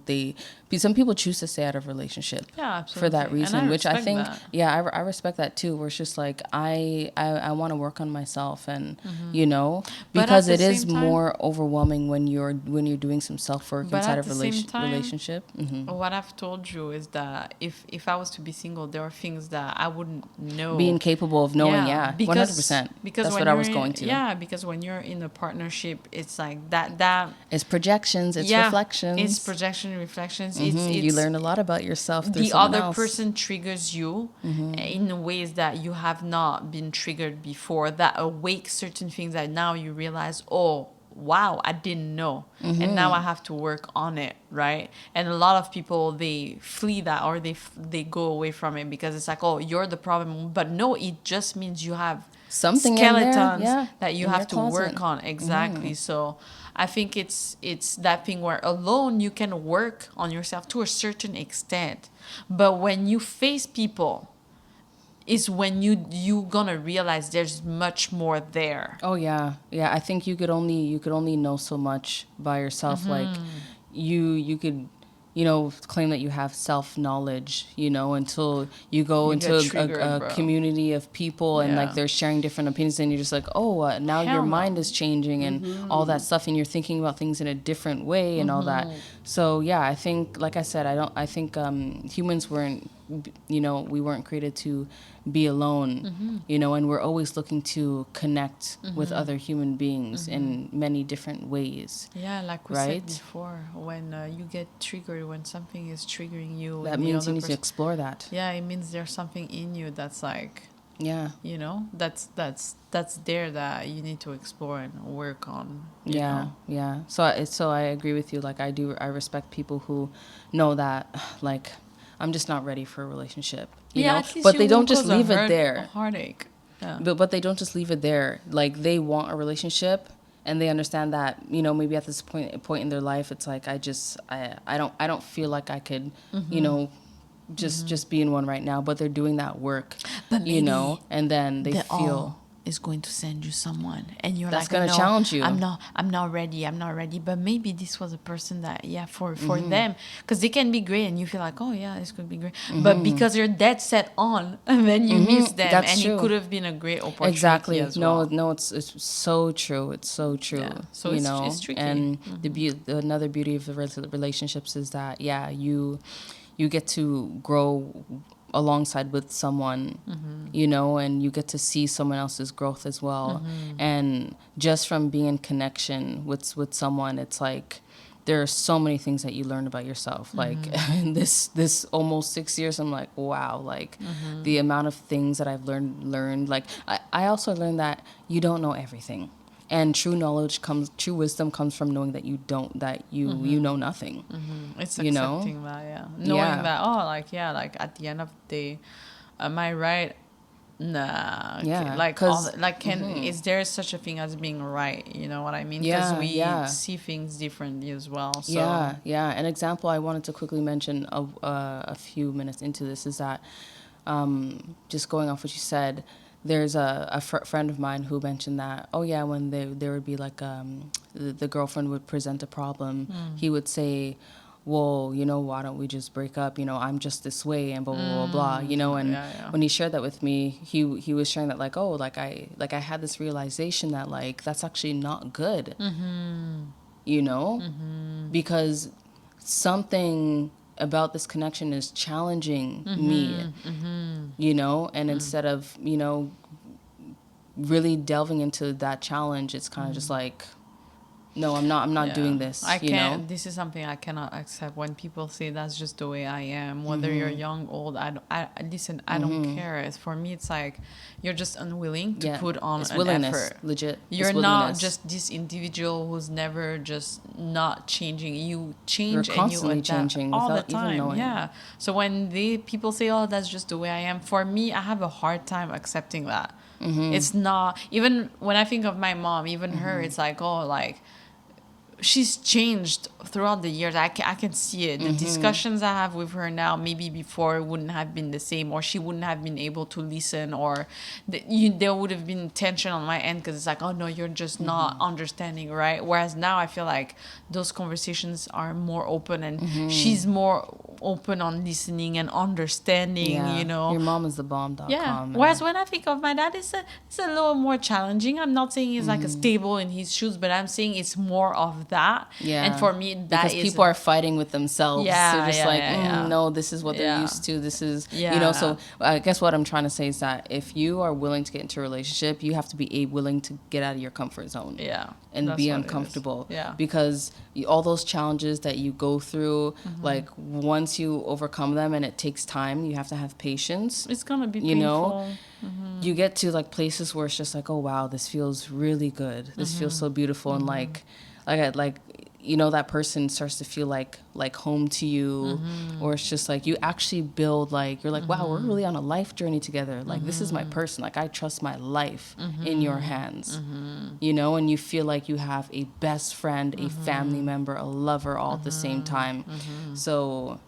some people choose to stay out of relationship Yeah, for that absolutely. And reason, I which I respect think, that. I respect that too, where it's just like, I want to work on myself, and, But because at the it is same time- more overwhelming when you're doing some self-work But inside at of the same time, relationship. what I've told you is that if I was to be single, there are things that I wouldn't know. Being capable of knowing, 100%. Because That's when what I was you're going to. Yeah, because when you're in a partnership, it's like that. It's projections, it's reflections. It's projection and reflections. You learn a lot about yourself through The someone other else. person triggers you in ways that you have not been triggered before, that awake certain things that now you realize, oh wow, I didn't know, and now I have to work on it, right? And a lot of people, they flee that, or they go away from it, because it's like, oh, you're the problem. But no, it just means you have Something in there, skeletons that you in have your to closet. work on. Exactly. So I think it's that thing where alone you can work on yourself to a certain extent, but when you face people is when you gonna realize there's much more there. Oh yeah, yeah. I think you could only know so much by yourself. Like, you could, claim that you have self-knowledge, until you go You into get triggered, a bro. community of people, and Yeah. like they're sharing different opinions, and you're just like, oh, now Hell your no. mind is changing and all that stuff, and you're thinking about things in a different way and all that. So yeah, I think, like I said, I think humans weren't, we weren't created to be alone, and we're always looking to connect with other human beings in many different ways. Yeah, like we right? said before, when you get triggered, when something is triggering you, That in the means you other need to person, explore that. yeah, it means there's something in you that's like, Yeah. that's there that you need to explore and work on. You Yeah, know? yeah. So I agree with you. Like I respect people who know that, like, I'm just not ready for a relationship. Yeah, at least But you they don't won't just cause a leave it hurt, a there. heartache. Yeah. But they don't just leave it there. Like, they want a relationship, and they understand that, maybe at this point in their life, it's like, I don't feel like I could, just be in one right now. But they're doing that work, But maybe and then they the feel all is going to send you someone, and you're that's like, gonna no, challenge you. I'm not ready. But maybe this was a person that, yeah, for them, because they can be great, and you feel like, oh yeah, this could be great. But because you're dead set on, and then you miss them, That's and true. it could have been a great opportunity Exactly. as well. No, it's so true. It's so true. Yeah. So it's tricky. And another beauty of the relationships is that, yeah, you get to grow alongside with someone, and you get to see someone else's growth as well. And just from being in connection with someone, it's like, there are so many things that you learn about yourself. Like, in this almost 6 years, I'm like, wow, like, the amount of things that I've learned. Like, I also learned that you don't know everything. And true wisdom comes from knowing that you know nothing. It's you know? accepting that, yeah, knowing Yeah. that, oh, like, yeah, like, at the end of the day, am I right? Nah. Yeah, Like, 'cause- is there such a thing as being right? You know what I mean? Yeah, Because we yeah. see things differently as well. So. Yeah, yeah. An example I wanted to quickly mention a few minutes into this is that, just going off what you said, there's a friend of mine who mentioned that, oh yeah, when there would be like, the girlfriend would present a problem, he would say, well, why don't we just break up? I'm just this way, and blah blah blah blah. And Yeah. when he shared that with me, he was sharing that, like, oh, like I had this realization that, like, that's actually not good. Because something about this connection is challenging me, and instead of, really delving into that challenge, it's kind of just like, no, I'm not doing this. I can't. This is something I cannot accept when people say that's just the way I am. Whether you're young, old, I listen. I don't care. For me, it's like you're just unwilling to put on it's an willingness, effort. legit. You're not just this individual who's never just not changing. You change, You're and you constantly adapt changing all the without even time. knowing. Yeah. So when people say, "Oh, that's just the way I am," for me, I have a hard time accepting that. It's not, even when I think of my mom, even her, it's like, oh, like, she's changed throughout the years. I can see it. The discussions I have with her now, maybe before, wouldn't have been the same, or she wouldn't have been able to listen, or there would have been tension on my end, because it's like, oh no, you're just not understanding, right? Whereas now I feel like those conversations are more open, and she's more open on listening and understanding. Yeah. Your mom is the bomb.com. Yeah. Whereas when I think of my dad, it's a little more challenging. I'm not saying he's like a stable in his shoes, but I'm saying it's more of that. Yeah. And for me, that because is, people are fighting with themselves. Yeah, They're just yeah, like, yeah. no, this is what they're Yeah. used to. This is, Yeah. So I guess what I'm trying to say is that if you are willing to get into a relationship, you have to be willing to get out of your comfort zone. Yeah. And That's be what it is. uncomfortable. Yeah. Because all those challenges that you go through, like, once you overcome them, and it takes time, you have to have patience. It's gonna be painful. painful. You get to, like, places where it's just like, oh wow, this feels really good. This feels so beautiful, and like that person starts to feel like home to you, or it's just like you actually build, like, you're like, wow, we're really on a life journey together. Like, this is my person. Like, I trust my life in your hands, and you feel like you have a best friend, a family member, a lover, all at the same time. So,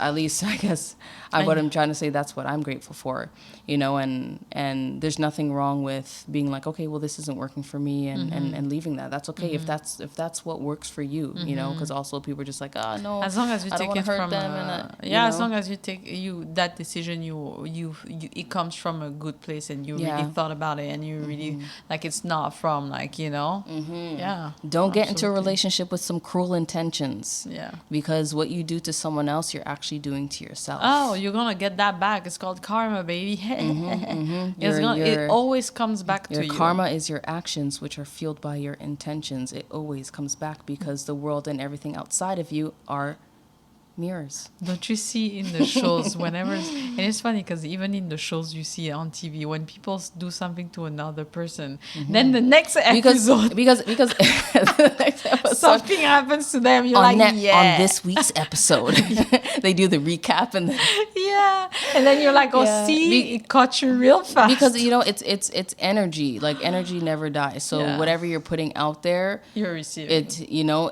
at least I guess what I'm trying to say, that's what I'm grateful for, and there's nothing wrong with being like, okay, well, this isn't working for me, and leaving that. That's okay. If that's what works for you, you, you know, because also people are just like, oh no, as long as you I don't take wanna it hurt from them, as long as you take that decision, you it comes from a good place, and you really thought about it, and you really like, it's not from like, yeah, don't get into a absolutely. relationship with some cruel intentions. Yeah. Because what you do to someone else, you're actually doing to yourself. Oh, you're gonna get that back. It's called karma, baby. It always comes back to Your you. karma is your actions, which are fueled by your intentions. It always comes back because the world and everything outside of you are mirrors. Don't you see in the shows whenever, and it's funny because even in the shows you see on TV, when people do something to another person, then the next episode, because the next episode, something happens to them. You're like, on this week's episode, they do the recap and and then you're like, oh, see, it caught you real fast. Because it's energy. Like energy never dies. So whatever you're putting out there, you're receiving.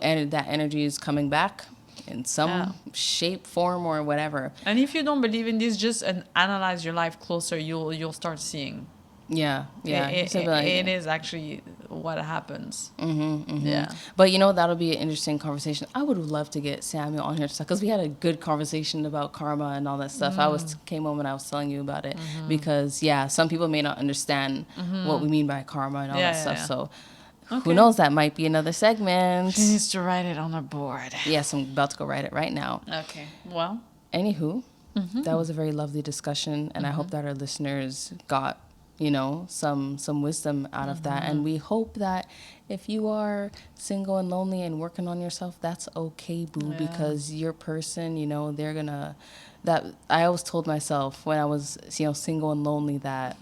And that energy is coming back in some shape, form, or whatever. And if you don't believe in this, just analyze your life closer. You'll start seeing. Yeah. It is actually what happens. Yeah. But that'll be an interesting conversation. I would love to get Samuel on here because we had a good conversation about karma and all that stuff. I came home and I was telling you about it because some people may not understand what we mean by karma and all that stuff. So. Okay. Who knows? That might be another segment. She needs to write it on her board. Yes, I'm about to go write it right now. Okay. Well. Anywho, that was a very lovely discussion, and I hope that our listeners got, some wisdom out of that. And we hope that if you are single and lonely and working on yourself, that's okay, boo, because your person, they're gonna. That I always told myself when I was, single and lonely that.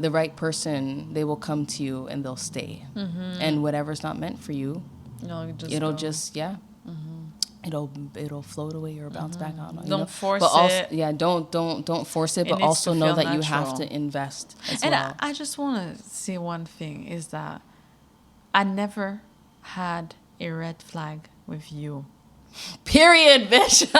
The right person, they will come to you and they'll stay. And whatever's not meant for you, it'll float away or bounce back on. Don't force it. Yeah, don't force it. But also know that you have to invest as well. And I just want to say one thing is that I never had a red flag with you. Period, bitch.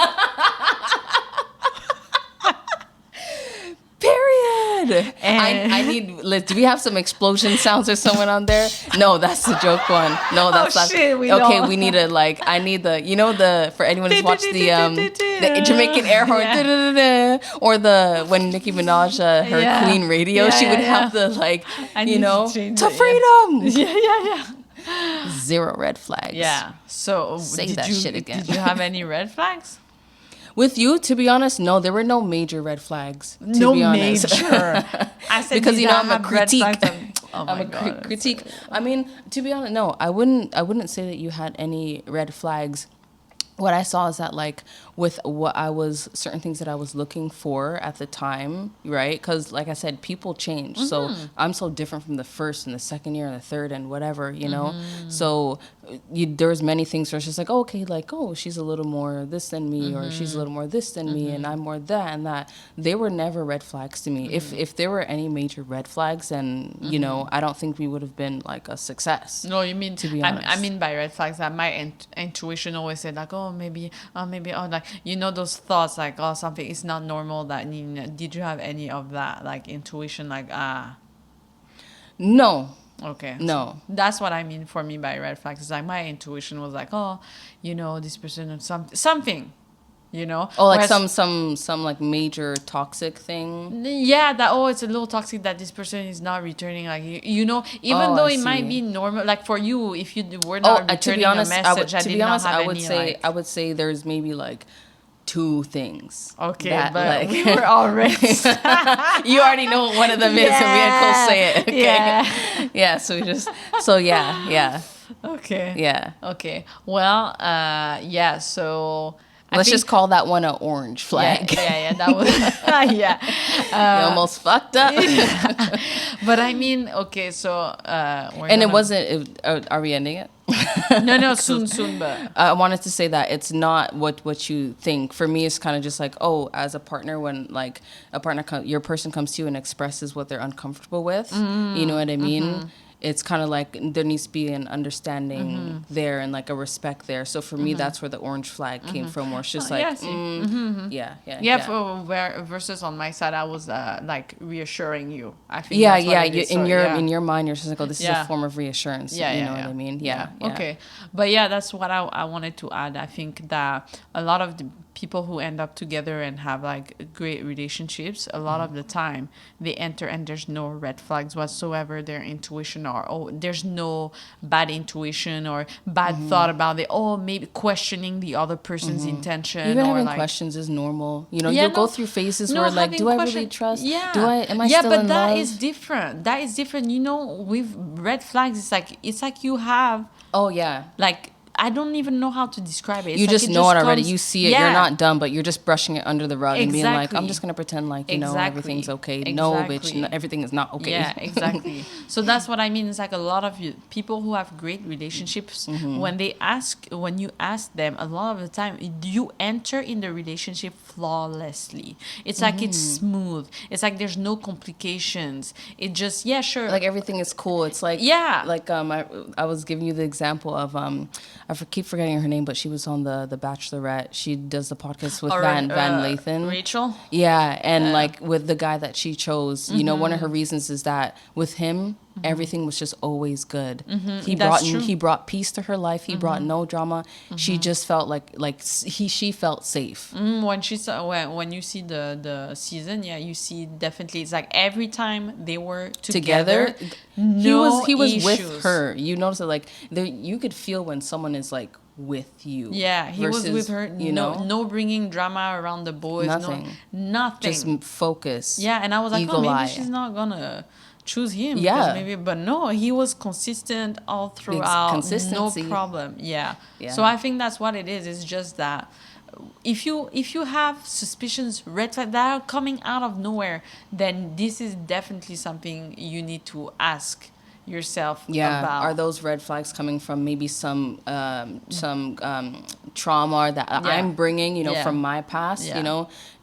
Period. And I need. Do we have some explosion sounds or someone on there? No, that's the joke one. No, that's not. Shit, we okay, don't. we need a I need the for anyone who's watched the Jamaican air horn or the when Nicki Minaj her Queen Radio, she would have the to freedom. Yeah. Zero red flags. Yeah. So say that shit again. Did you have any red flags? With you, to be honest, no, there were no major red flags. No major. I said because I'm a critique. I'm a critique. I mean, to be honest, no, I wouldn't say that you had any red flags. What I saw is that with certain things that I was looking for at the time, right? Because like I said, people change. So I'm so different from the first and the second year and the third and whatever, So there's many things where it's just she's a little more this than me or she's a little more this than me and I'm more that and that. They were never red flags to me. If there were any major red flags, then, I don't think we would have been a success. No, you mean, to be honest. I mean by red flags that my intuition always said maybe, those thoughts something is not normal. Did you have any of that intuition No. Okay. No. So that's what I mean for me by red flags. It's my intuition was this person is something. Whereas, some major toxic thing. Yeah, it's a little toxic that this person is not returning. Even though it might be normal. For you, if you were not returning a message, I would say there's maybe 2 things. Okay, that, but we were already. You already know what one of them is, and we had to say it. Okay. Yeah. So yeah. Okay. Yeah. Okay. Well. Yeah. So. Let's just call that one an orange flag. Yeah, that was, yeah. You almost fucked up. But I mean, okay, so... it wasn't... are we ending it? No, soon, but... I wanted to say that it's not what you think. For me, it's kind of just as a partner, when your person comes to you and expresses what they're uncomfortable with, you know what I mean? it's kind of like there needs to be an understanding there and like a respect there. So for me, that's where the orange flag came from, where it's just like, Versus on my side, I was like reassuring you. I think in your mind, you're just like, oh, this is a form of reassurance. What I mean? Yeah. Okay, but that's what I wanted to add. I think that a lot of the people who end up together and have like great relationships, a lot of the time they enter and there's no red flags whatsoever. Their intuition there's no bad intuition or bad thought about it. Maybe questioning the other person's intention. Even or having like questions is normal. You'll go through phases where like, do I really trust? Yeah. Am I still in love? Yeah, but that is different. That is different. With red flags, it's like you have. Oh yeah. Like, I don't even know how to describe it. You just know it already. You see it. You're not dumb, but you're just brushing it under the rug and being like, I'm just going to pretend like, everything's okay. Exactly. No, bitch, everything is not okay. Yeah, exactly. So that's what I mean. It's like a lot of people who have great relationships, when you ask them, a lot of the time, you enter in the relationship flawlessly. It's like it's smooth. It's like there's no complications. It just, sure. Like everything is cool. It's like, like I was giving you the example of, keep forgetting her name, but she was on the Bachelorette. She does the podcast with Van Lathan. Rachel? Yeah, and like with the guy that she chose, one of her reasons is that with him, everything was just always good. He brought peace to her life. He brought no drama. She just felt like she felt safe. When you see the season, you see definitely it's like every time they were together he was issues. With her. You notice that like you could feel when someone is like with you. Yeah, he was with her. No bringing drama around the boys. Nothing. Nothing. Just focus. Yeah, and I was like, maybe she's not gonna choose him. Yeah. But no, he was consistent all throughout. Consistency. No problem. Yeah. So I think that's what it is. It's just that if you have suspicions, red flags that are coming out of nowhere, then this is definitely something you need to ask yourself about. Are those red flags coming from maybe some trauma that I'm bringing, from my past,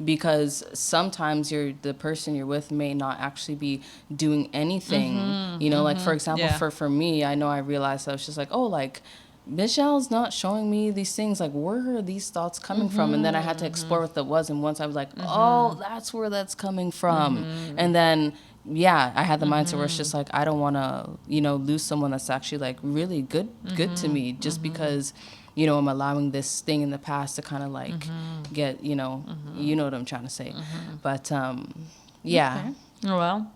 because sometimes the person you're with may not actually be doing anything, like for example, for me, I know I realized I was just like, Michelle's not showing me these things. Like, where are these thoughts coming from? And then I had to explore what that was. And once I was like, that's where that's coming from. And then, I had the mindset where it's just like, I don't want to, lose someone that's actually like really good to me just because, I'm allowing this thing in the past to kind of like get, you know what I'm trying to say. But, Okay. Well,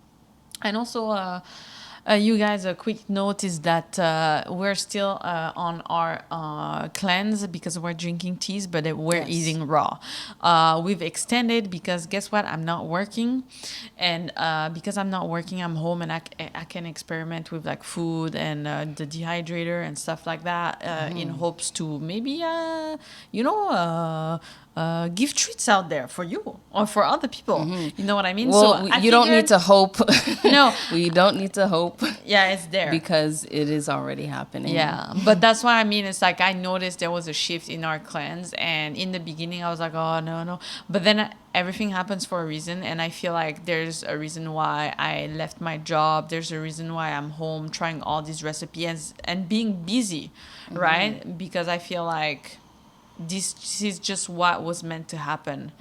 and also, you guys, a quick note is that we're still on our cleanse because we're drinking teas, but we're eating raw. We've extended because guess what? I'm not working. And because I'm not working, I'm home and I can experiment with like food and the dehydrator and stuff like that in hopes to maybe, give treats out there for you or for other people. You know what I mean? Well, you don't need to hope. No. We don't need to hope. Yeah, it's there. Because it is already happening. Yeah, but that's what I mean. It's like I noticed there was a shift in our cleanse. And in the beginning, I was like, oh, no. But then everything happens for a reason. And I feel like there's a reason why I left my job. There's a reason why I'm home trying all these recipes and being busy, right? Because I feel like this is just what was meant to happen,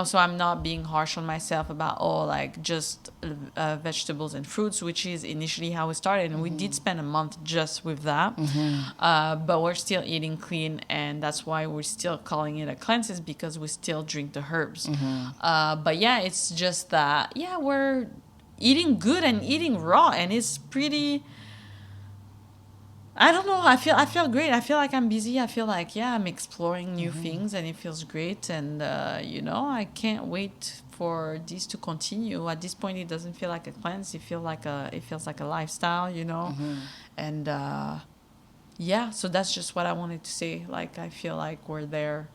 so I'm not being harsh on myself about just vegetables and fruits, which is initially how it started, and we did spend a month just with that, but we're still eating clean, and that's why we're still calling it a cleanse, because we still drink the herbs. But it's just that we're eating good and eating raw, and it's pretty, I don't know. I feel great. I feel like I'm busy. I feel like I'm exploring new things, and it feels great. And I can't wait for this to continue. At this point, it doesn't feel like a cleanse. It feels like a lifestyle. And so that's just what I wanted to say. Like, I feel like we're there.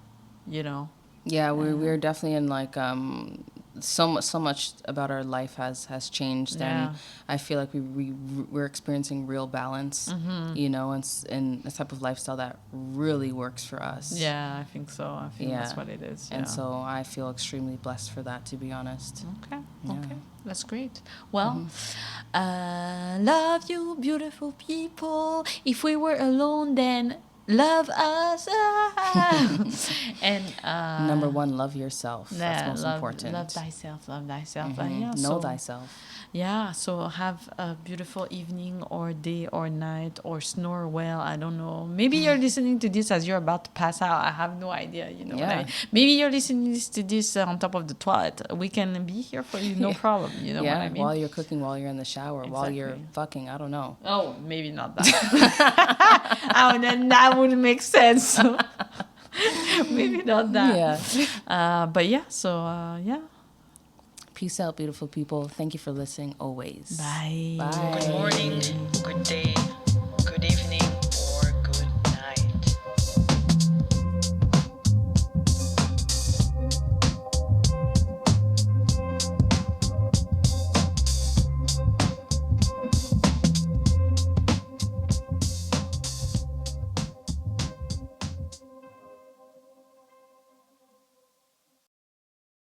Yeah, we're definitely in like so much about our life has changed, and I feel like we're experiencing real balance, and a type of lifestyle that really works for us. Yeah, I think so. I think that's what it is. And so I feel extremely blessed for that, to be honest. Okay. That's great. Well, love you, beautiful people. If we were alone, then love us. And Number one, love yourself. That's yeah, most important. love thyself, love thyself. Know So, thyself. yeah, so have a beautiful evening or day or night or snore well. I don't know. Maybe you're listening to this as you're about to pass out. I have no idea. You know, Yeah. maybe you're listening to this on top of the toilet. We can be here for you, no problem. You know what I mean? While you're cooking, while you're in the shower, while you're Exactly. fucking, I don't know. Oh, maybe not that. Oh, then that would make sense. Maybe not that. Yeah. But yeah, so yeah. Peace out, beautiful people. Thank you for listening always. Bye. Bye. Good morning, good day,